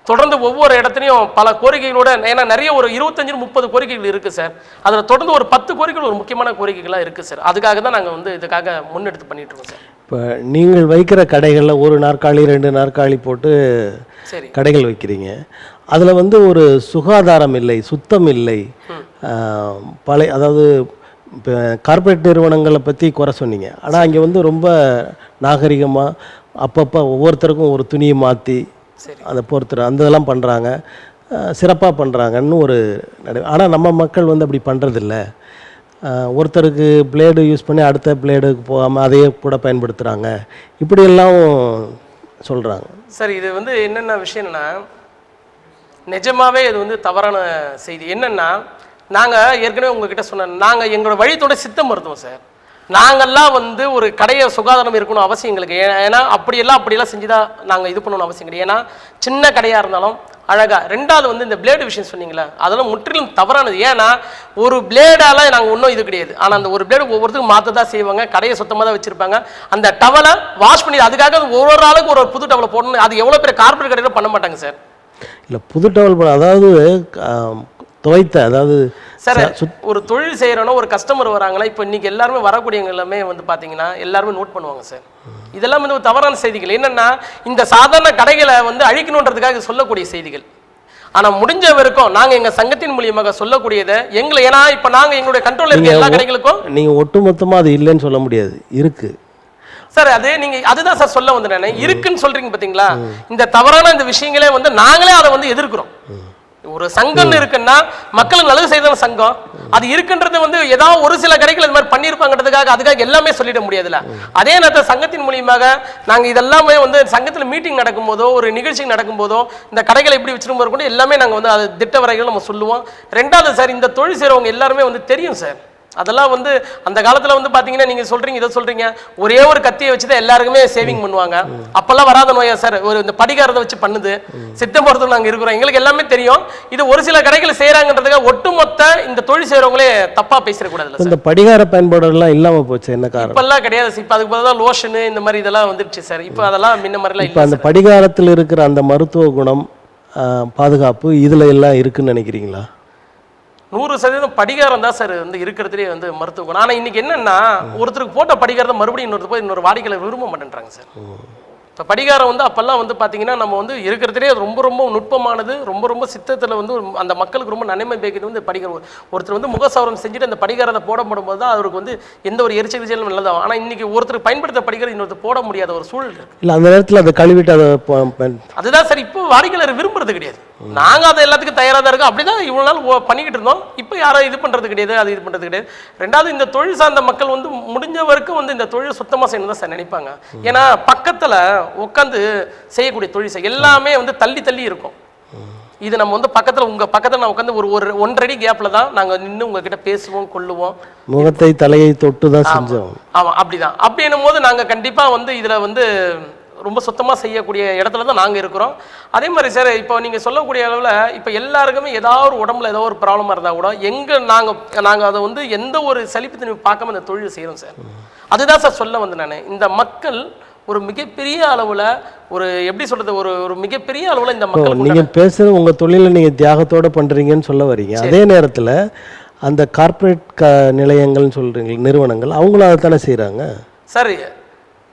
தொடர்ந்து ஒவ்வொரு இடத்துலையும் பல கோரிக்கைகளோட, ஏன்னா நிறைய ஒரு 25-30 கோரிக்கைகள் இருக்குது சார். அதில் தொடர்ந்து ஒரு 10 கோரிக்கைகள் ஒரு முக்கியமான கோரிக்கைகளாக இருக்குது சார். அதுக்காக தான் நாங்கள் வந்து இதுக்காக முன்னெடுத்து பண்ணிட்டு இருக்கோம் சார். இப்போ நீங்கள் வைக்கிற கடைகளில் ஒரு நாற்காலி 2 நாற்காலி போட்டு சரி கடைகள் வைக்கிறீங்க. அதில் வந்து ஒரு சுகாதாரம் இல்லை, சுத்தம் இல்லை. அதாவது இப்போ கார்ப்பரேட் நிறுவனங்களை பற்றி குறை சொன்னீங்க. ஆனால் அங்கே வந்து ரொம்ப நாகரிகமாக அப்பப்போ ஒவ்வொருத்தருக்கும் ஒரு துணியை மாற்றி அதை பொறுத்துற அந்த இதெல்லாம் பண்ணுறாங்க, சிறப்பாக பண்ணுறாங்கன்னு ஒரு ஆனால் நம்ம மக்கள் வந்து அப்படி பண்ணுறதில்ல. ஒருத்தருக்கு பிளேடு யூஸ் பண்ணி அடுத்த பிளேடுக்கு போகாமல் அதையே கூட பயன்படுத்துகிறாங்க, இப்படியெல்லாம் சொல்கிறாங்க. சார் இது வந்து என்னென்ன விஷயம்னா நிஜமாவே இது வந்து தவறான செய்தி. என்னென்னா நாங்கள் ஏற்கனவே உங்ககிட்ட சொன்னேன், நாங்கள் எங்களோட வழித்தோட சித்த மருத்துவம் சார். நாங்கள்லாம் வந்து ஒரு கடையை சுகாதாரம் இருக்கணும் அவசியம் எங்களுக்கு. ஏன்னா அப்படியெல்லாம் செஞ்சுதான் நாங்கள் இது பண்ணணும் அவசியம் கிடையாது. ஏன்னா சின்ன கடையாக இருந்தாலும் அழகா. ரெண்டாவது வந்து இந்த பிளேடு விஷயம் சொன்னீங்களா, அதெல்லாம் முற்றிலும் தவறானது. ஏன்னா ஒரு பிளேடால நாங்கள் ஒன்றும் இது கிடையாது. ஆனால் அந்த ஒரு பிளேடு ஒவ்வொருத்தருக்கும் மாற்ற தான் செய்வாங்க, கடையை சுத்தமாக தான் வச்சிருப்பாங்க. அந்த டவலை வாஷ் பண்ணி அதுக்காக ஒரு ஆளுக்கு ஒரு புது டவலை போடணும். அது எவ்வளோ பேர் கார்பரேட் கடையில் பண்ண மாட்டாங்க சார். இல்லை புது டவல் அதாவது துவைத்த, அதாவது சார் ஒரு தொழில் செய்கிறோன்னா ஒரு கஸ்டமர் வராங்களா, இப்போ இன்னைக்கு எல்லாருமே வரக்கூடியவங்க எல்லாமே வந்து பார்த்தீங்கன்னா எல்லாருமே நோட் பண்ணுவாங்க சார். இதெல்லாம் வந்து ஒரு தவறான செய்திகள். என்னன்னா இந்த சாதாரண கடைகளை வந்து அழிக்கணுன்றதுக்காக சொல்லக்கூடிய செய்திகள். ஆனால் முடிஞ்ச வரைக்கும் நாங்கள் எங்கள் சங்கத்தின் மூலியமாக சொல்லக்கூடியதை எங்களை, ஏன்னா இப்போ நாங்கள் எங்களுடைய கண்ட்ரோல் இருக்க எல்லா கடைகளுக்கும் நீங்கள் ஒட்டுமொத்தமாக அது இல்லைன்னு சொல்ல முடியாது, இருக்கு சார். அது நீங்க அதுதான் சார் சொல்ல வந்து நான் இருக்குன்னு சொல்றீங்க பாத்தீங்களா. இந்த தவறான இந்த விஷயங்களே வந்து நாங்களே அதை வந்து எதிர்க்கிறோம். ஒரு சங்கம் இருக்குன்னா மக்களுக்கு நல்லது செய்த சங்கம் அது இருக்குன்றது வந்து ஏதாவது ஒரு சில கடைகள் இது மாதிரி பண்ணியிருப்பாங்கிறதுக்காக அதுக்காக எல்லாமே சொல்லிட முடியாதுல்ல. அதே நேரத்தில் சங்கத்தின் மூலியமாக நாங்கள் இதெல்லாமே வந்து சங்கத்தில் மீட்டிங் நடக்கும் போதோ ஒரு நிகழ்ச்சி நடக்கும் போதோ இந்த கடைகளை எப்படி வச்சிருக்கும் போது எல்லாமே நாங்கள் வந்து அது திட்ட வரைகள் நம்ம சொல்லுவோம். ரெண்டாவது சார், இந்த தொழில் செய்கிறவங்க எல்லாருமே வந்து தெரியும் சார். அதெல்லாம் வந்து அந்த காலத்தில் வந்து பார்த்தீங்கன்னா நீங்கள் சொல்கிறீங்க இதை சொல்கிறீங்க, ஒரே ஒரு கத்தியை வச்சு தான் எல்லாருக்குமே சேவிங் பண்ணுவாங்க. அப்போல்லாம் வராத நோயா சார், ஒரு இந்த படிகாரத்தை வச்சு பண்ணுது சித்த மருத்துவம் நாங்கள் இருக்கிறோம், எங்களுக்கு எல்லாமே தெரியும். இது ஒரு சில கடைகள் செய்கிறாங்கன்றதுக்காக ஒட்டுமொத்த இந்த தொழில் செய்கிறவங்களே தப்பாக பேசிடக்கூடாது. இந்த படிகார பயன்பாடுலாம் இல்லாமல் போச்சு, என்ன காரணம்? இப்பெல்லாம் கிடையாது. இப்போ அதுக்கு பதிலாக லோஷனு இந்த மாதிரி இதெல்லாம் வந்துருச்சு சார். இப்போ அதெல்லாம் முன்ன மாதிரிலாம் இப்போ அந்த படிகாரத்தில் இருக்கிற அந்த மருத்துவ குணம், பாதுகாப்பு இதில் எல்லாம் இருக்குன்னு நினைக்கிறீங்களா? 100% படிகாரம் தான் சார் வந்து இருக்கிறதுலே வந்து மருத்துவ குணம். ஆனால் இன்னைக்கு என்னன்னா ஒருத்தருக்கு போட்ட படிகாரத்தை மறுபடியும் இன்னொருத்தர் போய் இன்னொரு வாடிக்கையாளர் விரும்ப மாட்டேன்றாங்க சார். இப்போ படிகாரம் வந்து அப்போல்லாம் வந்து பார்த்தீங்கன்னா நம்ம வந்து இருக்கிறதுலே ரொம்ப ரொம்ப நுட்பமானது, ரொம்ப சித்தத்தில் வந்து அந்த மக்களுக்கு ரொம்ப நன்மை பேக்கிறது வந்து படிகாரம். ஒருத்தர் வந்து முகசவரம் செஞ்சுட்டு அந்த படிகாரத்தை போடும்போது தான் அவருக்கு வந்து எந்த ஒரு எரிச்சலும் நல்லதாகும். ஆனால் இன்னைக்கு ஒருத்தர் பயன்படுத்த படிகாரம் இன்னொருத்தர் போட முடியாத ஒரு சூழல் இருக்கு. இல்லை அந்த நேரத்தில் அதை கழுவிட்டு அதை அதுதான் சார் இப்போ வாடிக்கையாளர் விரும்புறது கிடையாது. நாங்கள் அதை எல்லாத்துக்கும் தயாராக தான் இருக்கோம். அப்படிதான் இவ்வளோ நாள் பண்ணிக்கிட்டு இருந்தோம். இப்போ யாரும் இது பண்ணுறது கிடையாது, அது இது பண்ணுறது கிடையாது. ரெண்டாவது இந்த தொழில் சார்ந்த மக்கள் வந்து முடிஞ்ச வரைக்கும் வந்து இந்த தொழில் சுத்தமாக செய்யணும் தான் சார் நினைப்பாங்க. ஏன்னா பக்கத்தில் உட்காந்து செய்யக்கூடிய தொழில் எல்லாமே வந்து தள்ளி இருக்கும். இது நம்ம வந்து பக்கத்தில் உங்கள் பக்கத்தில் நான் உட்காந்து ஒரு 1.5 அடி கேப்பில் தான் நாங்கள் நின்று உங்ககிட்ட பேசுவோம் கொள்ளுவோம். முகத்தை தலையை தொட்டு தான் செஞ்சோம். ஆமாம் அப்படிதான். அப்படின்னும் போது நாங்கள் கண்டிப்பாக வந்து இதில் வந்து ரொம்ப சுத்தமாக செய்யக்கூடிய இடத்துல தான் நாங்கள் இருக்கிறோம். அதே மாதிரி சார் இப்போ நீங்கள் சொல்லக்கூடிய அளவில் இப்போ எல்லாருக்குமே ஏதாவது ஒரு உடம்புல ஏதோ ஒரு ப்ராப்ளமாக இருந்தால் கூட நாங்கள் அதை வந்து எந்த ஒரு சலிப்புத்தன்மை பார்க்காம இந்த தொழில் செய்கிறோம் சார். அதுதான் சார் சொல்ல வந்து நான் இந்த மக்கள் ஒரு மிகப்பெரிய அளவில் ஒரு எப்படி சொல்கிறது ஒரு மிகப்பெரிய அளவில் இந்த மக்கள் நீங்கள் பேசுகிறது உங்கள் தொழிலை நீங்கள் தியாகத்தோடு பண்ணுறீங்கன்னு சொல்ல வரீங்க. அதே நேரத்தில் அந்த கார்ப்பரேட் நிலையங்கள்னு சொல்கிறீங்க நிறுவனங்கள் அவங்களும் அதை தானே செய்கிறாங்க சார்.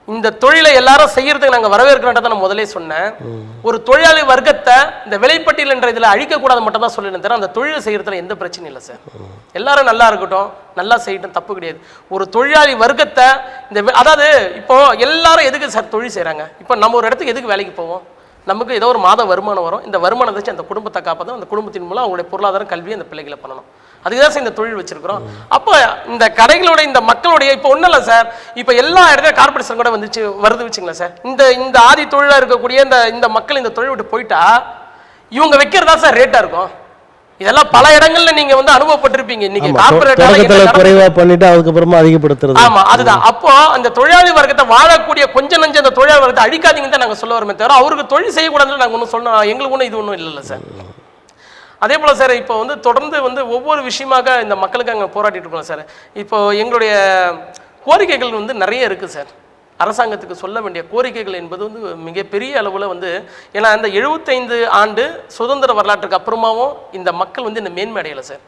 இந்த தொழிலை எல்லாரும் செய்யறதுக்கு நாங்கள் வரவேற்கிறோன்றதை நான் முதலே சொன்னேன். ஒரு தொழிலாளி வர்க்கத்தை இந்த விலைப்பட்டியல் என்ற இதில் அழிக்கக்கூடாது மட்டும் தான் சொல்லினேன் தவிர அந்த தொழிலை செய்யறதுல எந்த பிரச்சனையும் இல்லை சார். எல்லாரும் நல்லா இருக்கட்டும், நல்லா செய்யட்டும், தப்பு கிடையாது. ஒரு தொழிலாளி வர்க்கத்தை அதாவது இப்போ எல்லாரும் எதுக்கு சார் தொழில் செய்கிறாங்க? இப்போ நம்ம ஒரு இடத்துக்கு எதுக்கு வேலைக்கு போவோம்? நமக்கு ஏதோ ஒரு மாத வருமானம் வரும். இந்த வருமானத்தை வச்சு அந்த குடும்பத்தை காப்பாற்றும், அந்த குடும்பத்தின் மூலம் அவங்களுடைய பொருளாதாரம் கல்வி அந்த பிள்ளைகளை பண்ணணும். அதுதான் சார் இந்த தொழில் வச்சிருக்கிறோம். அப்போ இந்த கடைகளோட இந்த மக்களுடைய இப்போ ஒன்றும் இல்லை சார், இப்போ எல்லா இடத்துல கார்பரேஷன் கூட வருது வச்சுங்களேன் சார். இந்த ஆதி தொழிலாக இருக்கக்கூடிய இந்த மக்கள் இந்த தொழில் விட்டு போயிட்டா இவங்க வைக்கிறதா சார் ரேட்டாக இருக்கும். இதெல்லாம் பல இடங்கள்ல நீங்க வந்து அனுபவப்பட்டிருப்பீங்க. இன்னைக்கு கார்பரேட் குறைவா பண்ணிட்டு அதுக்கப்புறமா அதிகப்படுத்துறது. ஆமா அதுதான். அப்போ அந்த தொழிலாளி வர்க்கத்தை வாழக்கூடிய கொஞ்சம் நஞ்ச அந்த தொழிலாளி வர்க்கத்தை அழிக்காதீங்கன்னு தான் நாங்கள் சொல்ல வரமே தவிர அவருக்கு தொழில் செய்யக்கூடாதுன்னு நாங்கள் ஒன்றும் சொன்னோம். எங்களுக்கு ஒன்றும் இது ஒன்றும் இல்லை சார். அதே போல் சார் இப்போ வந்து தொடர்ந்து வந்து ஒவ்வொரு விஷயமாக இந்த மக்களுக்கு அங்கே போராட்டிட்டு இருக்கோம் சார். இப்போ எங்களுடைய கோரிக்கைகள் வந்து நிறைய இருக்குது சார். அரசாங்கத்துக்கு சொல்ல வேண்டிய கோரிக்கைகள் என்பது வந்து மிகப்பெரிய அளவில் வந்து ஏன்னா இந்த 75 ஆண்டு சுதந்திர வரலாற்றுக்கு அப்புறமாவும் இந்த மக்கள் வந்து இந்த மேன்மை அடையலை சார்.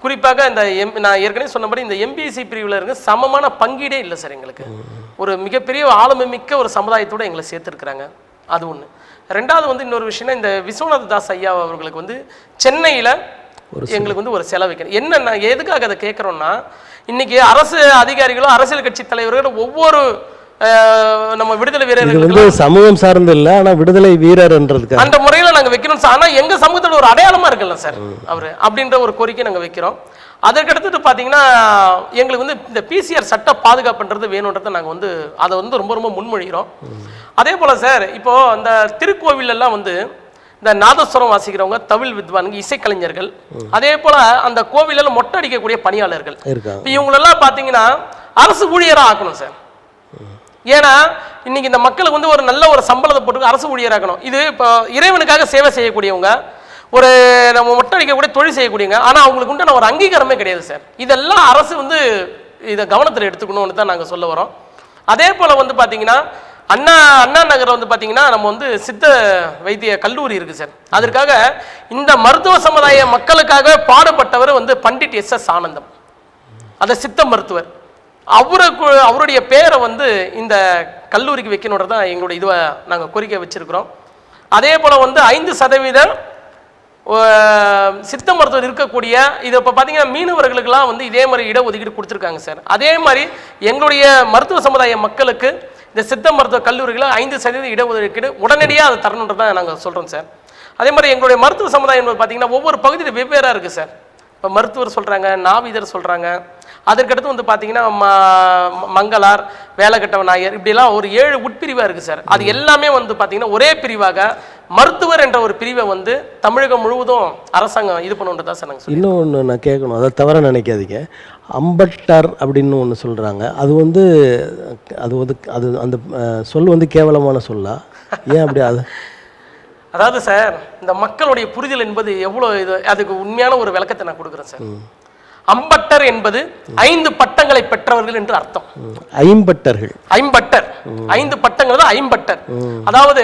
குறிப்பாக இந்த நான் ஏற்கனவே சொன்னபடி இந்த எம்பிசி பிரிவில் இருக்க சமமான பங்கீடே இல்லை சார். எங்களுக்கு ஒரு மிகப்பெரிய ஆளுமை மிக்க ஒரு சமுதாயத்தோடு எங்களை சேர்த்துருக்குறாங்க. அது ஒன்று. ரெண்டாவது வந்து இன்னொரு விஷயம்னா இந்த விஸ்வநாத தாஸ் ஐயா அவர்களுக்கு வந்து சென்னையில் எங்களுக்கு வந்து ஒரு செலவு வைக்கணும். என்னென்ன எதுக்காக அதை கேட்குறோன்னா இன்னைக்கு அரசு அதிகாரிகளும் அரசியல் கட்சி தலைவர்களும் ஒவ்வொரு நம்ம விடுதலை வீரர்கள் சமூகம் சார்ந்து இல்லை, ஆனால் விடுதலை வீரர்ன்றதுக்கு அந்த முறையில் நாங்கள் வைக்கணும் சார். ஆனால் எங்கள் சமூகத்தில் ஒரு அடையாளமாக இருக்குல்ல சார் அவர் அப்படின்ற ஒரு கோரிக்கை நாங்கள் வைக்கிறோம். அதற்கடுத்துட்டு பார்த்தீங்கன்னா எங்களுக்கு வந்து இந்த பிசிஆர் சட்ட பாதுகாப்புன்றது வேணுன்றதை நாங்கள் வந்து அதை வந்து ரொம்ப ரொம்ப முன்மொழிகிறோம். அதே போல் சார் இப்போ அந்த திருக்கோவிலெல்லாம் வந்து இந்த நாதஸ்வரம் வாசிக்கிறவங்க, தவில் வித்வான்கள், இசைக்கலைஞர்கள், அதே போல அந்த கோவிலில் மொட்டை அடிக்கக்கூடிய பணியாளர்கள், இவங்களெல்லாம் பார்த்தீங்கன்னா அரசு ஊழியராக ஆக்கணும் சார். ஏன்னா இன்னைக்கு இந்த மக்களுக்கு வந்து ஒரு நல்ல ஒரு சம்பளத்தை போட்டு அரசு ஊழியராக்கணும். இது இப்போ இறைவனுக்காக சேவை செய்யக்கூடியவங்க, ஒரு நம்ம மொட்டை அடிக்கக்கூடிய தொழில் செய்யக்கூடியவங்க, ஆனால் அவங்களுக்கு உண்டான ஒரு அங்கீகாரமே கிடையாது சார். இதெல்லாம் அரசு வந்து இதை கவனத்தில் எடுத்துக்கணும்னு தான் நாங்கள் சொல்ல வரோம். அதே போல் வந்து பார்த்தீங்கன்னா அண்ணா நகரில் வந்து பார்த்தீங்கன்னா நம்ம வந்து சித்த வைத்திய கல்லூரி இருக்குது சார். அதற்காக இந்த மருத்துவ சமுதாய மக்களுக்காக பாடுபட்டவர் வந்து பண்டிட் எஸ்.எஸ். ஆனந்தம், அந்த சித்த மருத்துவர். அவருடைய பேரை வந்து இந்த கல்லூரிக்கு வைக்கணுன்றது தான் எங்களுடைய இதுவை நாங்கள் கோரிக்கை வச்சிருக்கிறோம். அதே போல் வந்து 5% சித்த மருத்துவர் இருக்கக்கூடிய இது இப்போ பார்த்தீங்கன்னா மீனவர்களுக்கெல்லாம் வந்து இதே மாதிரி இடஒதுக்கீடு கொடுத்துருக்காங்க சார். அதே மாதிரி எங்களுடைய மருத்துவ சமுதாய மக்களுக்கு இந்த சித்த மருத்துவ கல்லூரிகளில் 5% இடஒதுக்கீடு உடனடியாக அதை தரணுன்றதான் நாங்கள் சொல்கிறோம் சார். அதே மாதிரி எங்களுடைய மருத்துவ சமுதாயம் என்பது பார்த்தீங்கன்னா ஒவ்வொரு பகுதியில் வெவ்வேறாக இருக்குது சார். இப்போ மருத்துவர் சொல்கிறாங்க, நாவிதர் சொல்கிறாங்க, அதற்கடுத்து வந்து பார்த்தீங்கன்னா மங்களார், வேலைக்கட்ட நாயர், இப்படிலாம் ஒரு 7 உட்பிரிவாக இருக்குது சார். அது எல்லாமே வந்து பார்த்தீங்கன்னா ஒரே பிரிவாக மருத்துவர் என்ற ஒரு பிரிவை வந்து தமிழகம் முழுவதும் அரசாங்கம் இது பண்ணுன்றதா சார் நாங்கள். இன்னொன்று நான் கேட்கணும், அதை தவிர நினைக்காதீங்க. அம்பட்டர் அப்படின்னு ஒன்று சொல்கிறாங்க, அது வந்து அது அந்த சொல் வந்து கேவலமான சொல்லா? ஏன் அப்படி? அதாவது சார், இந்த மக்களுடைய புரிதல் என்பது எவ்வளோ இது, அதுக்கு உண்மையான ஒரு விளக்கத்தை நான் கொடுக்குறேன் சார். அம்பட்டர் என்பது 5 பட்டங்களை பெற்றவர்கள் என்று அர்த்தம். ஐம்பட்டர் 5 பட்டங்கள் தான் ஐம்பட்டர். அதாவது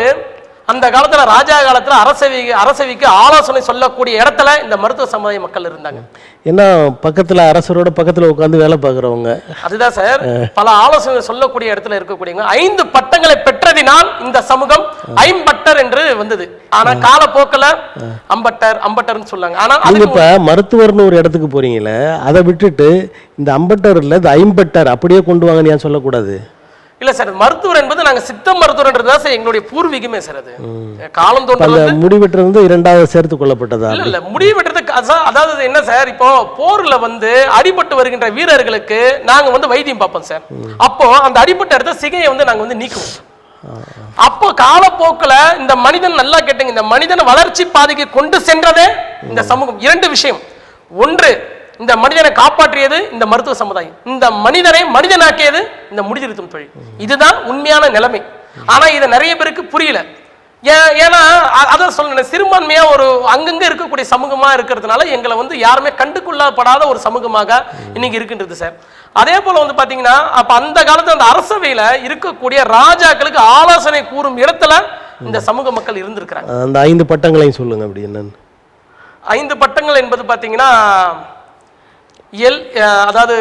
அந்த காலத்துல ராஜா காலத்துல அரசவைக்கு ஆலோசனை சொல்லக்கூடிய இடத்துல இந்த மருத்துவ சமுதாய மக்கள் இருந்தாங்க. ஏன்னா பக்கத்துல அரசரோட பக்கத்துல உட்கார்ந்து வேலை பார்க்குறவங்க. அதுதான் சார், பல ஆலோசனை சொல்லக்கூடிய இடத்துல இருக்கக்கூடியவங்க. 5 பட்டங்களை பெற்றதினால் இந்த சமூகம் ஐம்பட்டர் என்று வந்தது. ஆனா காலப்போக்கில் அம்பட்டர்னு சொல்லாங்க. ஆனா இப்ப மருத்துவர்னு ஒரு இடத்துக்கு போறீங்களே, அதை விட்டுட்டு இந்த அம்பட்டர் இல்ல இந்த ஐம்பட்டர் அப்படியே கொண்டு வாங்கன்னு ஏன் சொல்லக்கூடாது? இல்ல சார், மருத்துவர் என்பது நாங்க சித்த மருத்துவர்ன்றதுதான் சார் எங்களுடைய பூர்வீகமே சார். அது காலம் தோன்றி முடிவெட்டுறது 2வது சேர்த்து கொள்ளப்பட்டதா? இல்ல முடிவெட்டுறது அதாவது என்ன சார், இப்போ போர்ல வந்து அடிபட்டு வருகின்ற வீரர்களுக்கு நாங்க வந்து வைத்தியம் பார்ப்போம் சார். அப்போ அந்த அடிபட்ட இடத்த சிகையை வந்து நாங்க வந்து நீக்குவோம். அப்போ காலப்போக்கில் இந்த மனிதன், நல்லா கேட்டுங்க, இந்த மனிதன் வளர்ச்சி பாதைக்கு கொண்டு சென்றதே இந்த சமூகம். 2 விஷயம். ஒன்று, இந்த மனிதனை காப்பாற்றியது இந்த மருத்துவ சமுதாயம். இந்த மனிதனை மனிதனாக்கியது இந்த முடிதிருத்தும் தொழில். இதுதான் உண்மையான நிலைமை. ஆனா இதை நிறைய பேருக்கு புரியல. ஏன்னா அதான் சொல்ல, சிறுபான்மையா ஒரு அங்கங்க இருக்கக்கூடிய சமூகமா இருக்கிறதுனால எங்களை வந்து யாருமே கண்டுகொள்ளப்படாத ஒரு சமூகமாக இன்னைக்கு இருக்கின்றது சார். அதே போல வந்து பாத்தீங்கன்னா அப்ப அந்த காலத்துல அந்த அரசவையில இருக்கக்கூடிய ராஜாக்களுக்கு ஆலோசனை கூறும் இடத்துல இந்த சமூக மக்கள் இருந்திருக்கிறாங்க. அந்த 5 பட்டங்களையும் சொல்லுங்க. அப்படி என்னன்னு 5 பட்டங்கள் என்பது பாத்தீங்கன்னா அதாவது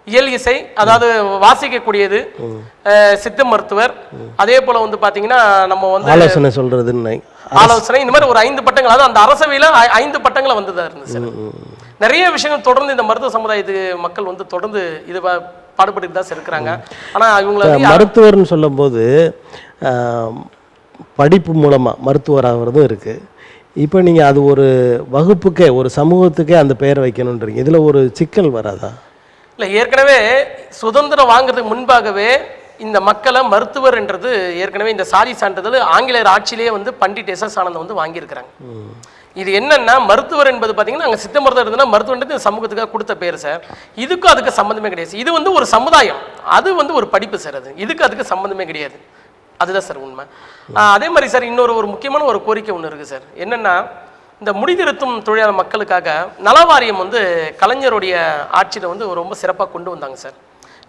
இயல் இசை, அதாவது வாசிக்கக்கூடியது, சித்த மருத்துவர், அதே போல வந்து பாத்தீங்கன்னா நம்ம வந்து ஆலோசனை சொல்றது, ஆலோசனை, இந்த மாதிரி ஒரு 5 பட்டங்கள். அதாவது அந்த அரசவையில 5 பட்டங்களை வந்ததா இருந்துச்சு. நிறைய விஷயங்கள் தொடர்ந்து இந்த மருத்துவ சமுதாயத்துக்கு மக்கள் வந்து தொடர்ந்து இது பாடுபட்டு தான் இருக்கிறாங்க. ஆனா இவங்களை மருத்துவர்னு சொல்லும் போது படிப்பு மூலமா மருத்துவர் ஆகிறதும் இருக்கு. இப்போ நீங்க அது ஒரு வகுப்புக்கே, ஒரு சமூகத்துக்கே அந்த பெயர் வைக்கணுன்றீங்க. இதுல ஒரு சிக்கல் வராதா? இல்லை, ஏற்கனவே சுதந்திரம் வாங்குறதுக்கு முன்பாகவே இந்த மக்களை மருத்துவர் என்றது ஏற்கனவே இந்த சாதி சான்றிதழ் ஆங்கிலேயர் ஆட்சியிலேயே வந்து பண்டிட் எஸ்.எஸ். ஆனந்தம் வந்து வாங்கியிருக்கிறாங்க. இது என்னன்னா, மருத்துவர் என்பது பார்த்தீங்கன்னா அங்கே சித்த மருத்துவர் இருந்ததுன்னா மருத்துவன்றது சமூகத்துக்காக கொடுத்த பேர் சார். இதுக்கும் அதுக்கு சம்மந்தமே கிடையாது. இது வந்து ஒரு சமுதாயம், அது வந்து ஒரு படிப்பு சார். அதுக்கு சம்மந்தமே கிடையாது. அதுதான் சார் உண்மை. அதே மாதிரி சார் இன்னொரு முக்கியமான ஒரு கோரிக்கை ஒன்று இருக்குது சார். என்னென்னா, இந்த முடிதிருத்தும் தொழிலாளர் மக்களுக்காக நலவாரியம் வந்து கலைஞருடைய ஆட்சியில் வந்து ரொம்ப சிறப்பாக கொண்டு வந்தாங்க சார்.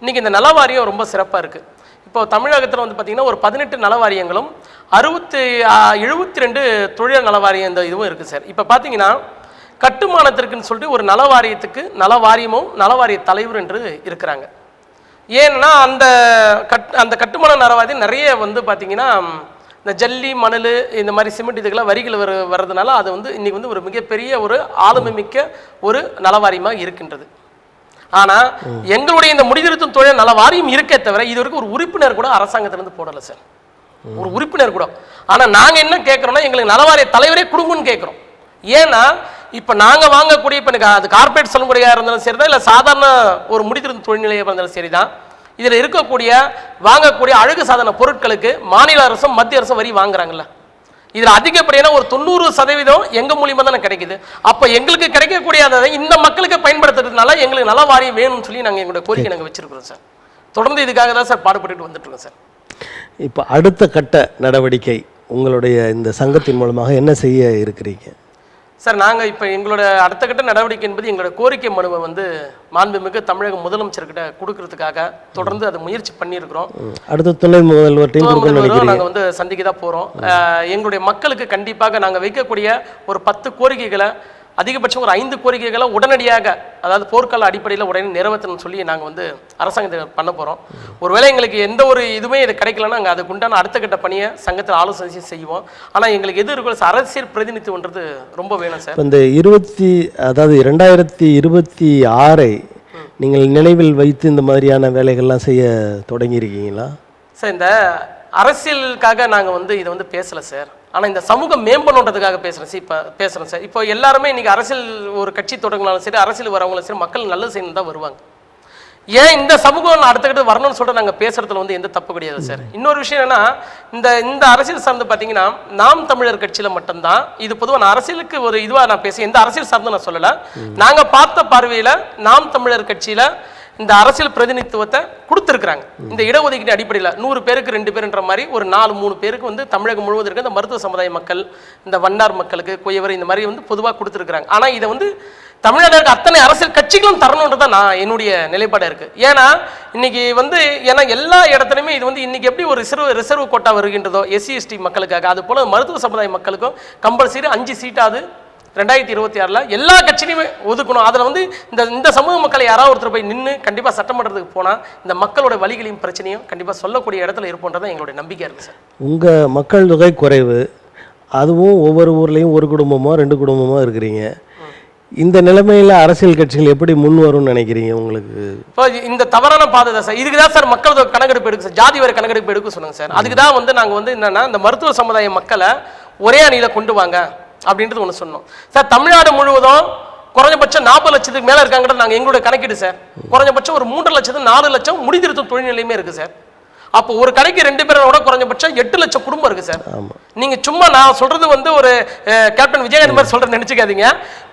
இன்றைக்கி இந்த நலவாரியம் ரொம்ப சிறப்பாக இருக்குது. இப்போ தமிழகத்தில் வந்து பார்த்திங்கன்னா ஒரு 18 நலவாரியங்களும் 72 தொழில் நலவாரியம் இந்த இதுவும் இருக்குது சார். இப்போ பார்த்தீங்கன்னா கட்டுமானத்திற்குன்னு சொல்லிட்டு ஒரு நலவாரியத்துக்கு நலவாரியமும் நலவாரிய தலைவர் என்று இருக்கிறாங்க. ஏன்னா அந்த கட்டுமான நலவாரி நிறைய வந்து பார்த்தீங்கன்னா இந்த ஜல்லி, மணல், இந்த மாதிரி சிமெண்ட் இதுக்கெல்லாம் வரிகள் வர்றதுனால அது வந்து இன்னைக்கு வந்து ஒரு மிகப்பெரிய ஒரு ஆளுமை மிக்க ஒரு நலவாரியமாக இருக்கின்றது. ஆனால் எங்களுடைய இந்த முடிதிருத்தும் தொழில் நலவாரியம் இருக்கே தவிர இது வரைக்கும் ஒரு உறுப்பினர் கூட அரசாங்கத்திலிருந்து போடலை சார், ஒரு உறுப்பினர் கூட. ஆனால் நாங்கள் என்ன கேட்குறோம்னா, எங்களுக்கு நலவாரிய தலைவரே கொடுங்கன்னு கேட்குறோம். ஏன்னா இப்போ நாங்கள் வாங்கக்கூடிய, இப்போ எனக்கு அது கார்பரேட் சொல்லுமுறையாக இருந்தாலும் சரி தான், இல்லை சாதாரண ஒரு முடிதிருத்தும் தொழில்நிலையாக இருந்தாலும் சரி தான், இதில் இருக்கக்கூடிய வாங்கக்கூடிய அழகு சாதன பொருட்களுக்கு மாநில அரசும் மத்திய அரசும் வரி வாங்குறாங்கல்ல. இதுல அதிகப்படியான ஒரு 90% எங்க மூலியமா தானே கிடைக்குது. அப்ப எங்களுக்கு கிடைக்கக்கூடிய அதை இந்த மக்களுக்கு பயன்படுத்துறதுனால எங்களுக்கு நல வாரியம் வேணும்னு சொல்லி நாங்க எங்களோட கோரிக்கை நாங்க வச்சிருக்கிறோம் சார். தொடர்ந்து இதுக்காக தான் சார் பாடுபட்டு வந்துட்டு இருக்கோம் சார். இப்போ அடுத்த கட்ட நடவடிக்கை உங்களுடைய இந்த சங்கத்தின் மூலமாக என்ன செய்ய இருக்கிறீங்க? சார் நாங்கள் இப்போ எங்களோட அடுத்த கட்ட நடவடிக்கை என்பது எங்களோட கோரிக்கை மனுவை வந்து மாண்புமிகு தமிழக முதலமைச்சர்கிட்ட கொடுக்கறதுக்காக தொடர்ந்து அதை முயற்சி பண்ணியிருக்கிறோம். அடுத்த துணை முதல்வர்கிட்ட நாங்கள் வந்து சந்திக்க தான் போகிறோம். எங்களுடைய மக்களுக்கு கண்டிப்பாக நாங்கள் வைக்கக்கூடிய ஒரு 10 கோரிக்கைகளை அதிகபட்சம் ஒரு 5 கோரிக்கைகளை உடனடியாக, அதாவது போர்க்கால அடிப்படையில் உடனே நிறைவேற்றணும்னு சொல்லி நாங்கள் வந்து அரசாங்கத்தை பண்ண போகிறோம். ஒருவேளை எங்களுக்கு எந்த ஒரு இதுவுமே இது கிடைக்கலன்னா நாங்கள் அதுக்கு உண்டான அடுத்த கட்ட பணியை சங்கத்தில் ஆலோசனை செய்வோம். ஆனால் எங்களுக்கு எது இருக்கோ அரசியல் பிரதிநிதித்துவன்றது ரொம்ப வேணும் சார். இந்த 2026 நீங்கள் நினைவில் வைத்து இந்த மாதிரியான வேலைகள்லாம் செய்ய தொடங்கியிருக்கீங்களா சார்? இந்த அரசியலுக்காக நாங்கள் வந்து இதை வந்து பேசலை சார். ஆனால் இந்த சமூகம் மேம்படணுன்றதுக்காக பேசுகிறேன் சார். இப்போ எல்லாருமே இன்றைக்கி அரசியல் ஒரு கட்சி தொடங்கினாலும் சரி, அரசியல் வரவங்களும் சரி, மக்கள் நல்லது செய்யணும் தான் வருவாங்க. ஏன் இந்த சமூகம் அடுத்தக்கிட்ட வரணும்னு சொல்லிட்டு நாங்கள் பேசுறதுல வந்து எந்த தப்பு கிடையாது சார். இன்னொரு விஷயம் என்னன்னா, இந்த அரசியல் சார்ந்து பார்த்தீங்கன்னா நாம் தமிழர் கட்சியில் மட்டும்தான் இது பொதுவாக நான் அரசியலுக்கு ஒரு இதுவாக நான் பேசி எந்த அரசியல் சார்ந்து நான் சொல்லலை. நாங்கள் பார்த்த பார்வையில் நாம் தமிழர் கட்சியில் இந்த அரசியல் பிரதிநிதித்துவத்தை கொடுத்துருக்குறாங்க. இந்த இடஒதுக்கீடு அடிப்படையில் 100 பேருக்கு 2 பேருன்ற மாதிரி ஒரு 4-3 பேருக்கு வந்து தமிழகம் முழுவதும் இருக்க இந்த மருத்துவ சமுதாய மக்கள், இந்த வண்ணார் மக்களுக்கு, குயவர், இந்த மாதிரி வந்து பொதுவாக கொடுத்துருக்குறாங்க. ஆனால் இதை வந்து தமிழ்நாட்டில் அத்தனை அரசியல் கட்சிகளும் தரணுன்றதான் நான் என்னுடைய நிலைப்பாடாக இருக்குது. ஏன்னா இன்னைக்கு வந்து எல்லா இடத்துலையுமே இது வந்து இன்னைக்கு எப்படி ஒரு ரிசர்வ் கோட்டா வருகின்றதோ SC/ST மக்களுக்காக, அது போல மருத்துவ சமுதாய மக்களுக்கும் கம்பல்சரி 5 சீட்டாவது 2026 எல்லா கட்சியிலுமே ஒதுக்கணும். அதில் வந்து இந்த சமூக மக்களை யாராவது ஒருத்தர் போய் நின்று கண்டிப்பாக சட்டமன்றத்துக்கு போனால் இந்த மக்களோட வழிகளையும் பிரச்சனையும் கண்டிப்பாக சொல்லக்கூடிய இடத்துல இருப்போன்றதான் எங்களுடைய நம்பிக்கை இருக்குது சார். உங்கள் மக்கள் தொகை குறைவு, அதுவும் ஒவ்வொரு ஊர்லேயும் ஒரு குடும்பமோ 2 குடும்பமோ இருக்கிறீங்க. இந்த நிலைமையில் அரசியல் கட்சிகள் எப்படி முன் வரும்னு நினைக்கிறீங்க? உங்களுக்கு இப்போ இந்த தவறான பாதை தான் சார். இதுக்கு தான் சார் மக்கள் தொகை கணக்கெடுப்பு எடுக்க சார், ஜாதி வரை கணக்கெடுப்பு எடுக்க சொன்னாங்க சார். அதுக்கு தான் வந்து நாங்கள் வந்து என்னென்னா இந்த மருத்துவ சமுதாய மக்களை ஒரே அணியில் கொண்டு வாங்க அப்படின்றது ஒன்று சொன்னோம் சார். தமிழ்நாடு முழுவதும் குறைஞ்சபட்சம் 40 லட்சத்துக்கு மேலே இருக்காங்கிறது நாங்கள் எங்களுடைய கணக்கீடு சார். குறைஞ்சபட்சம் ஒரு 3 லட்சத்து 4 லட்சம் முடிதிருத்தும் தொழில்நிலையுமே இருக்குது சார். அப்போ ஒரு கடைக்கு 2 பேரோட குறைஞ்சபட்சம் 8 லட்சம் குடும்பம் இருக்குது சார். நீங்கள் சும்மா நான் சொல்கிறது வந்து ஒரு கேப்டன் விஜயகாந்த் மாதிரி சொல்கிறேன்னு நினச்சிக்காதீங்க.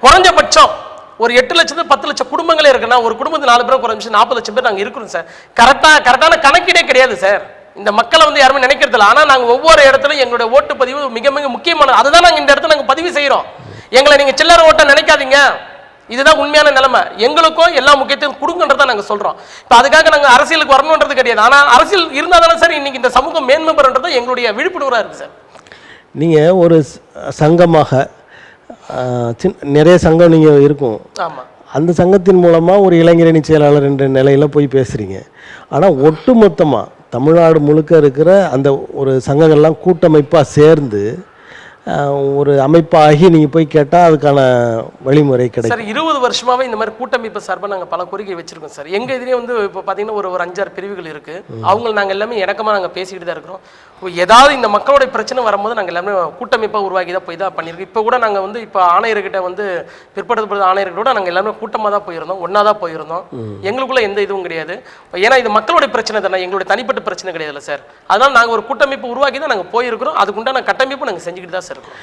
குறைஞ்சபட்சம் ஒரு 8 லட்சத்து 10 லட்சம் குடும்பங்களே இருக்குன்னா ஒரு குடும்பத்துக்கு 4 பேர் குறைஞ்சு 40 லட்சம் பேர் நாங்கள் இருக்கிறோம் சார். கரெக்டான கணக்கீடே கிடையாது சார். இந்த மக்களை வந்து யாருமே நினைக்கிறதில்ல. ஆனால் நாங்கள் ஒவ்வொரு இடத்துலையும் எங்களுடைய ஓட்டு பதிவு மிக மிக முக்கியமானது. அதுதான் நாங்கள் இந்த இடத்துல நாங்கள் பதிவு செய்கிறோம். எங்களை நீங்கள் சில்லறை ஓட்ட நினைக்காதீங்க. இதுதான் உண்மையான நிலைமை. எங்களுக்கும் எல்லா முக்கியத்தையும் கொடுங்கன்றதான் நாங்கள் சொல்கிறோம். இப்போ அதுக்காக நாங்கள் அரசியலுக்கு வரணுன்றது கிடையாது. ஆனால் அரசியல் இருந்தால் தானே சார் இன்னைக்கு இந்த சமூகம் மேன்மை பெறன்றது எங்களுடைய விழிப்புணர்வாக இருக்குது சார். நீங்கள் ஒரு சங்கமாக நிறைய சங்கம் நீங்கள் இருக்கும். ஆமாம். அந்த சங்கத்தின் மூலமாக ஒரு இளைஞரணி செயலாளர் என்ற நிலையில் போய் பேசுகிறீங்க. ஆனால் ஒட்டு மொத்தமாக தமிழ்நாடு முழுக்க இருக்கிற அந்த ஒரு சங்கங்கள்லாம் கூட்டமைப்பாக சேர்ந்து ஒரு அமைப்பாகி நீங்கள் போய் கேட்டால் அதுக்கான வழிமுறை கிடைக்கும் சார். 20 வருஷமாகவே இந்த மாதிரி கூட்டமைப்பு சார்பாக நாங்கள் பல கோரிக்கை வச்சுருக்கோம் சார். எங்கள் இதுலேயே வந்து இப்போ பார்த்தீங்கன்னா ஒரு 5-6 பிரிவுகள் இருக்குது. அவங்க நாங்கள் எல்லாமே இணக்கமாக நாங்கள் பேசிக்கிட்டு தான் இருக்கிறோம். ஏதாவது இந்த மக்களுடைய பிரச்சனை வரும்போது நாங்கள் எல்லாமே கூட்டமைப்பாக உருவாக்கி தான் போய் தான் பண்ணியிருக்கோம். இப்போ கூட நாங்கள் வந்து இப்போ ஆணையர்கிட்ட வந்து பிற்படுத்தப்படுத்த ஆணையர்களோட நாங்கள் எல்லாமே கூட்டமாக தான் போயிருந்தோம், ஒன்றா தான் போயிருந்தோம். எங்களுக்குள்ள எந்த இதுவும் கிடையாது. ஏன்னா இது மக்களுடைய பிரச்சனை தானே, எங்களுடைய தனிப்பட்ட பிரச்சனை கிடையாதுல்ல சார். அதனால் நாங்கள் ஒரு கூட்டமைப்பு உருவாக்கி தான் நாங்கள் போயிருக்கிறோம். அதுக்குண்டான கட்டமைப்பு நாங்கள் செஞ்சுக்கிட்டு தான் சார் இருக்கோம்.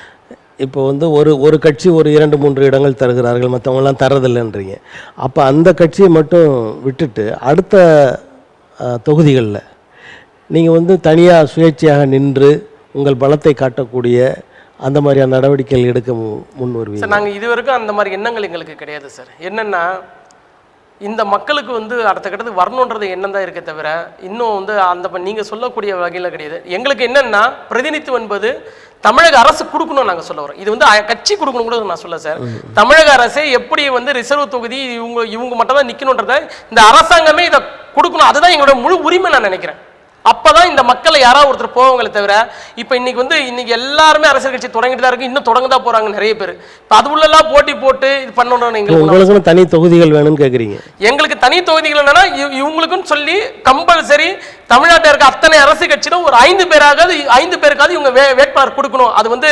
இப்போ வந்து ஒரு கட்சி ஒரு 2-3 இடங்கள் தருகிறார்கள், மற்றவங்களாம் தரதில்லைன்றீங்க. அப்போ அந்த கட்சியை மட்டும் விட்டுட்டு அடுத்த தொகுதிகளில் நீங்கள் வந்து தனியாக சுயேட்சையாக நின்று உங்கள் பலத்தை காட்டக்கூடிய அந்த மாதிரியான நடவடிக்கைகள் எடுக்க முன் வருவீங்க சார்? நாங்கள் இதுவரைக்கும் அந்த மாதிரி எண்ணங்கள் எங்களுக்கு கிடையாது சார். என்னென்னா இந்த மக்களுக்கு வந்து அடுத்த கட்டத்துக்கு வரணுன்றது எண்ணம் தான் இருக்கே தவிர இன்னும் வந்து அந்த நீங்கள் சொல்லக்கூடிய வகையில் கிடையாது. எங்களுக்கு என்னென்னா பிரதிநிதித்துவம் என்பது தமிழக அரசு கொடுக்கணும் நாங்கள் சொல்ல வரோம். இது வந்து கட்சி கொடுக்கணும் கூட நான் சொல்ல சார். தமிழக அரசே எப்படி வந்து ரிசர்வ் தொகுதி இவங்க மட்டும் தான் நிற்கணுன்றத இந்த அரசாங்கமே இதை கொடுக்கணும். அதுதான் எங்களோட முழு உரிமை நான் நினைக்கிறேன். அப்பதான் இந்த மக்களை யாராவது ஒருத்தர் போவாங்களே தவிர இப்போ இன்னைக்கு எல்லாருமே அரசியல் கட்சி தொடங்கிட்டு தான் இருக்கு, இன்னும் தொடங்க தான் போறாங்க நிறைய பேர். இப்போ அது உள்ளெல்லாம் போட்டி போட்டு இது பண்ணணும். உங்களுக்கு தனி தொகுதிகள் வேணும்னு கேட்குறீங்க. எங்களுக்கு தனி தொகுதிகள் என்னன்னா இவங்களுக்குன்னு சொல்லி கம்பல்சரி தமிழ்நாட்டில் இருக்க அத்தனை அரசு கட்சியிலும் ஒரு 5 பேருக்காவது இவங்க வேட்பாளர் கொடுக்கணும். அது வந்து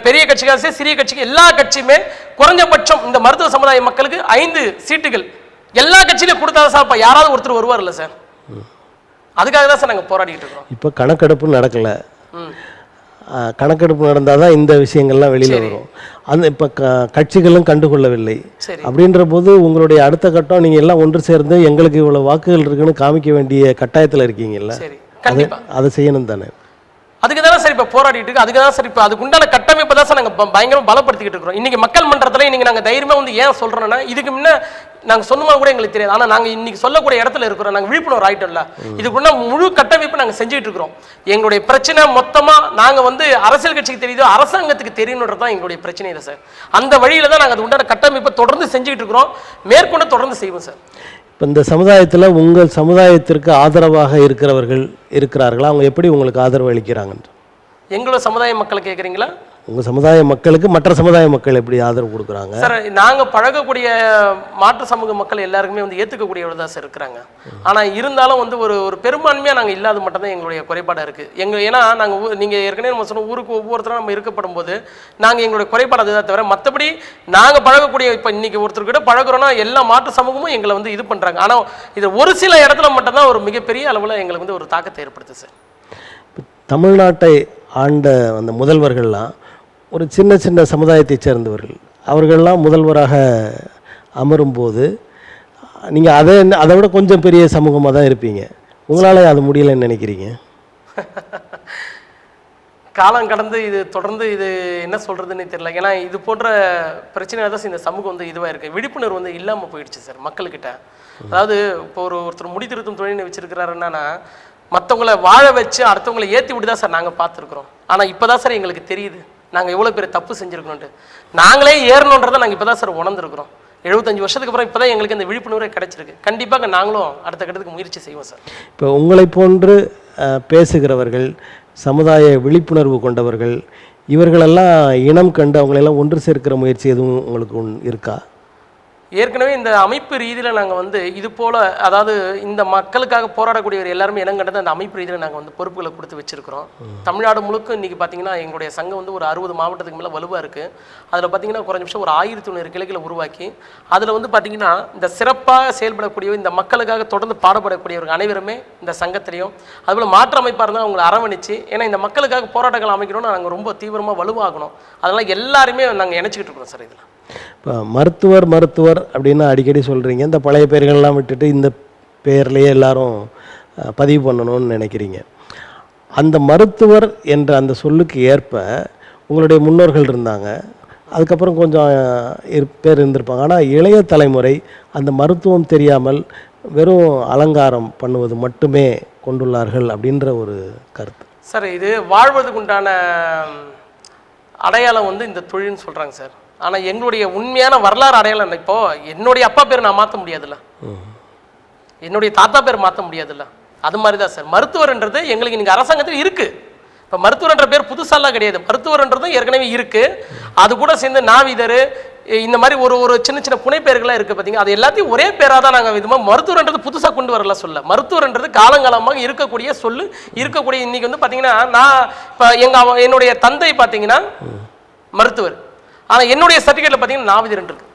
பெரிய கட்சிக்காக சரி சிறிய கட்சிக்கு எல்லா கட்சியுமே குறைஞ்சபட்சம் இந்த மருத்துவ சமுதாய மக்களுக்கு 5 சீட்டுகள் எல்லா கட்சியிலும் கொடுத்தா சார் யாராவது ஒருத்தர் வருவார்ல சார். அதுக்காக தான் சார் நாங்கள் போராடிட்டு இருக்கோம். இப்போ கணக்கெடுப்பு நடக்கலை, கணக்கெடுப்பு நடந்தால் தான் இந்த விஷயங்கள்லாம் வெளியில் வரும். அந்த இப்போ கட்சிகளும் கண்டுகொள்ளவில்லை. சரி. அப்படின்ற போது உங்களுடைய அடுத்த கட்டம் நீங்கள் எல்லாம் ஒன்று சேர்ந்து எங்களுக்கு இவ்வளோ வாக்குகள் இருக்குன்னு காமிக்க வேண்டிய கட்டாயத்தில் இருக்கீங்கல்ல, சரி, கண்டிப்பா அதை செய்யணும் தானே. அதுக்கு தானே சார் இப்போ போராடிட்டு இருக்கு. அதுக்கு தான் சார் இப்போ அதுக்கு உண்டான கட்டமைப்பை தான் சார் நாங்கள் பயங்கரமாக பலப்படுத்திக்கிட்டு இருக்கிறோம். இன்னைக்கு மக்கள் மன்றத்தில் இன்னைக்கு நாங்கள் தைரியமாக வந்து ஏன் சொல்கிறோன்னா, இதுக்கு முன்னே நாங்கள் சொன்னமா கூட எங்களுக்கு தெரியாது. ஆனால் நாங்கள் இன்னைக்கு சொல்லக்கூடிய இடத்துல இருக்கிறோம். நாங்கள் விழிப்புணர்வு ஆகிட்டோம்ல. இதுக்குள்ள முழு கட்டமைப்பு நாங்கள் செஞ்சுட்டு இருக்கிறோம். எங்களுடைய பிரச்சனை மொத்தமாக நாங்கள் வந்து அரசியல் கட்சிக்கு தெரியுதோ அரசாங்கத்துக்கு தெரியணுன்றது தான் எங்களுடைய பிரச்சனை இல்லை சார். அந்த வழியில் தான் நாங்கள் அது உண்டான கட்டமைப்பை தொடர்ந்து செஞ்சுக்கிட்டு இருக்கிறோம். மேற்கொண்டு தொடர்ந்து செய்வோம் சார். இப்போ இந்த சமுதாயத்தில் உங்கள் சமுதாயத்திற்கு ஆதரவாக இருக்கிறார்களா? அவங்க எப்படி உங்களுக்கு ஆதரவு அளிக்கிறாங்க? எங்களோட சமுதாய மக்களை கேட்குறீங்களா? உங்கள் சமுதாய மக்களுக்கு மற்ற சமுதாய மக்கள் எப்படி ஆதரவு கொடுக்குறாங்க? சார், நாங்கள் பழகக்கூடிய மாற்று சமூக மக்கள் எல்லாருக்குமே வந்து ஏற்றுக்கக்கூடியவர் தான் சார் இருக்கிறாங்க. ஆனால் இருந்தாலும் வந்து ஒரு பெரும்பான்மையாக நாங்கள் இல்லாத மட்டும் தான் எங்களுடைய குறைபாடாக இருக்குது. ஏன்னா நாங்கள் நீங்கள் ஏற்கனவே நம்ம சொன்ன ஊருக்கு ஒவ்வொருத்தரும் நம்ம இருக்கப்படும் போது நாங்கள் எங்களுடைய குறைபாடு அதுதான் தவிர மற்றபடி நாங்கள் பழகக்கூடிய இப்போ இன்றைக்கி ஒருத்தர்கிட்ட பழகிறோன்னா எல்லா மாற்று சமூகமும் எங்களை வந்து இது பண்ணுறாங்க. ஆனால் இது ஒரு சில இடத்துல மட்டும்தான் ஒரு மிகப்பெரிய அளவில் எங்களுக்கு வந்து ஒரு தாக்கத்தை ஏற்படுத்துது சார். தமிழ்நாட்டை ஆண்ட அந்த முதல்வர்கள்லாம் ஒரு சின்ன சின்ன சமுதாயத்தைச் சேர்ந்தவர்கள். அவர்கள்லாம் முதல்வராக அமரும்போது நீங்கள் அதை விட கொஞ்சம் பெரிய சமூகமாக தான் இருப்பீங்க. உங்களால் அது முடியலைன்னு நினைக்கிறீங்க? காலம் கடந்து இது தொடர்ந்து இது என்ன சொல்கிறதுன்னு தெரியல. ஏன்னா இது போன்ற பிரச்சனை தான் இந்த சமூகம் வந்து இதுவாக இருக்குது. விழிப்புணர்வு வந்து இல்லாமல் போயிடுச்சு சார் மக்கள்கிட்ட. அதாவது இப்போ ஒருத்தர் முடித்திருத்தும் தொழில்னு வச்சுருக்கிறாருன்னா மற்றவங்கள வாழ வச்சு அடுத்தவங்களை ஏற்றி விட்டு தான் சார் நாங்கள் பார்த்துருக்குறோம். ஆனால் இப்போ தான் சார் எங்களுக்கு தெரியுது நாங்கள் எவ்வளோ பெரிய தப்பு செஞ்சுருக்கணுன்ட்டு. நாங்களே ஏறணுன்றதை நாங்கள் இப்போ தான் சார் உணர்ந்துருக்குறோம். 75 வருஷத்துக்கு அப்புறம் இப்போ தான் எங்களுக்கு அந்த விழிப்புணர்வே கிடைச்சிருக்கு. கண்டிப்பாக நாங்களும் அடுத்த கட்டத்துக்கு முயற்சி செய்வோம் சார். இப்போ உங்களை போன்று பேசுகிறவர்கள், சமுதாய விழிப்புணர்வு கொண்டவர்கள், இவர்களெல்லாம் இனம் கண்டு அவங்களெல்லாம் ஒன்று சேர்க்கிற முயற்சி எதுவும் உங்களுக்கு இருக்கா? ஏற்கனவே இந்த அமைப்பு ரீதியில் நாங்கள் வந்து இது போல், அதாவது இந்த மக்களுக்காக போராடக்கூடியவர் எல்லாருமே இனம் கண்டது அந்த அமைப்பு ரீதியில் நாங்கள் வந்து பொறுப்புகளை கொடுத்து வச்சுருக்கிறோம். தமிழ்நாடு முழுக்க இன்றைக்கி பார்த்தீங்கன்னா எங்களுடைய சங்கம் வந்து ஒரு 60 மாவட்டத்துக்கு மேலே வலுவாக இருக்குது. அதில் பார்த்தீங்கன்னா குறைஞ்சபட்சம் ஒரு 1100 கிளைகளை உருவாக்கி அதில் வந்து பார்த்திங்கன்னா இந்த சிறப்பாக செயல்படக்கூடிய இந்த மக்களுக்காக தொடர்ந்து பாடுபடக்கூடியவர்கள் அனைவருமே இந்த சங்கத்திலையும் அதுபோல் மாற்று அமைப்பாக இருந்தால் அவங்களை அரவணைச்சு, ஏன்னா இந்த மக்களுக்காக போராட்டங்கள் அமைக்கணும்னு நாங்கள் ரொம்ப தீவிரமாக வலுவாகணும். அதனால் எல்லாருமே நாங்கள் இணைச்சிக்கிட்டு இருக்கிறோம் சார். இதில் இப்போ மருத்துவர் அப்படின்னு அடிக்கடி சொல்கிறீங்க. இந்த பழைய பேர்கள்லாம் விட்டுட்டு இந்த பேர்லேயே எல்லாரும் பதிவு பண்ணணும்னு நினைக்கிறீங்க. அந்த மருத்துவர் என்ற அந்த சொல்லுக்கு ஏற்ப உங்களுடைய முன்னோர்கள் இருந்தாங்க, அதுக்கப்புறம் கொஞ்சம் பேர் இருந்திருப்பாங்க. ஆனால் இளைய தலைமுறை அந்த மருத்துவம் தெரியாமல் வெறும் அலங்காரம் பண்ணுவது மட்டுமே கொண்டுள்ளார்கள் அப்படின்ற ஒரு கருத்து. சார், இது வாழ்வதுக்கு உண்டான அடையாளம் வந்து இந்த தொழில்னு சொல்கிறாங்க சார். ஆனால் எங்களுடைய உண்மையான வரலாறு அடையாளம் இல்லை. இப்போது என்னுடைய அப்பா பேர் நான் மாற்ற முடியாதுல்ல, என்னுடைய தாத்தா பேர் மாற்ற முடியாதுல்ல. அது மாதிரி தான் சார் மருத்துவர்ன்றது எங்களுக்கு இன்றைக்கி அரசாங்கத்தில் இருக்குது. இப்போ மருத்துவர்ன்ற பேர் புதுசாலாம் கிடையாது, மருத்துவர்ன்றதும் ஏற்கனவே இருக்குது. அது கூட சேர்ந்து நாவிதர் இந்த மாதிரி ஒரு சின்ன சின்ன புனைப்பெயர்கள்லாம் இருக்குது பார்த்தீங்க. அது எல்லாத்தையும் ஒரே பேராக தான் நாங்கள் இது மாதிரி மருத்துவர்ன்றது புதுசாக கொண்டு வரல சொல்ல. மருத்துவர்ன்றது காலங்காலமாக இருக்கக்கூடிய சொல்லு இருக்கக்கூடிய. இன்றைக்கி வந்து பார்த்தீங்கன்னா நான் இப்போ என்னுடைய தந்தை பார்த்தீங்கன்னா மருத்துவர், ஆனால் என்னுடைய சர்டிஃபிகேட்டில் பார்த்தீங்கன்னா நாவிதர் இருக்கு.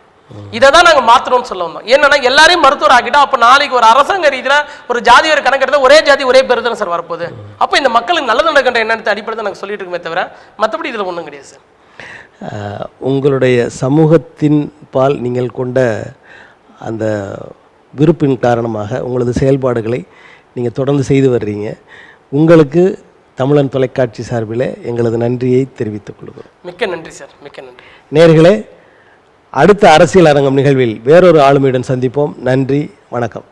இதை தான் நாங்கள் மாற்றணும்னு சொல்ல வந்தோம். என்னன்னா எல்லாரையும் மருத்துவர் ஆக்கிட்டா அப்போ நாளைக்கு ஒரு அரசாங்க ரீதியில் ஒரு ஜாதி ஒரு கணக்கெடுத்த ஒரே ஜாதி ஒரே பேர் தானே சார் வரப்போகுது. அப்போ இந்த மக்களுக்கு நல்லது நடக்கின்ற என்னென்னு அடிப்படையில் நாங்கள் சொல்லிட்டு இருக்கோமே தவிர மற்றபடி இதில் ஒன்றும் கிடையாது சார். உங்களுடைய சமூகத்தின் பால் நீங்கள் கொண்ட அந்த விருப்பின் காரணமாக உங்களது செயல்பாடுகளை நீங்கள் தொடர்ந்து செய்து வர்றீங்க. உங்களுக்கு தமிழன் தொலைக்காட்சி சார்பில் எங்களது நன்றியை தெரிவித்துக் கொள்கிறோம். மிக்க நன்றி சார், மிக்க நன்றி. நேயர்களே, அடுத்த அரசியல் அரங்கம் நிகழ்வில் வேறொரு ஆளுமையுடன் சந்திப்போம். நன்றி, வணக்கம்.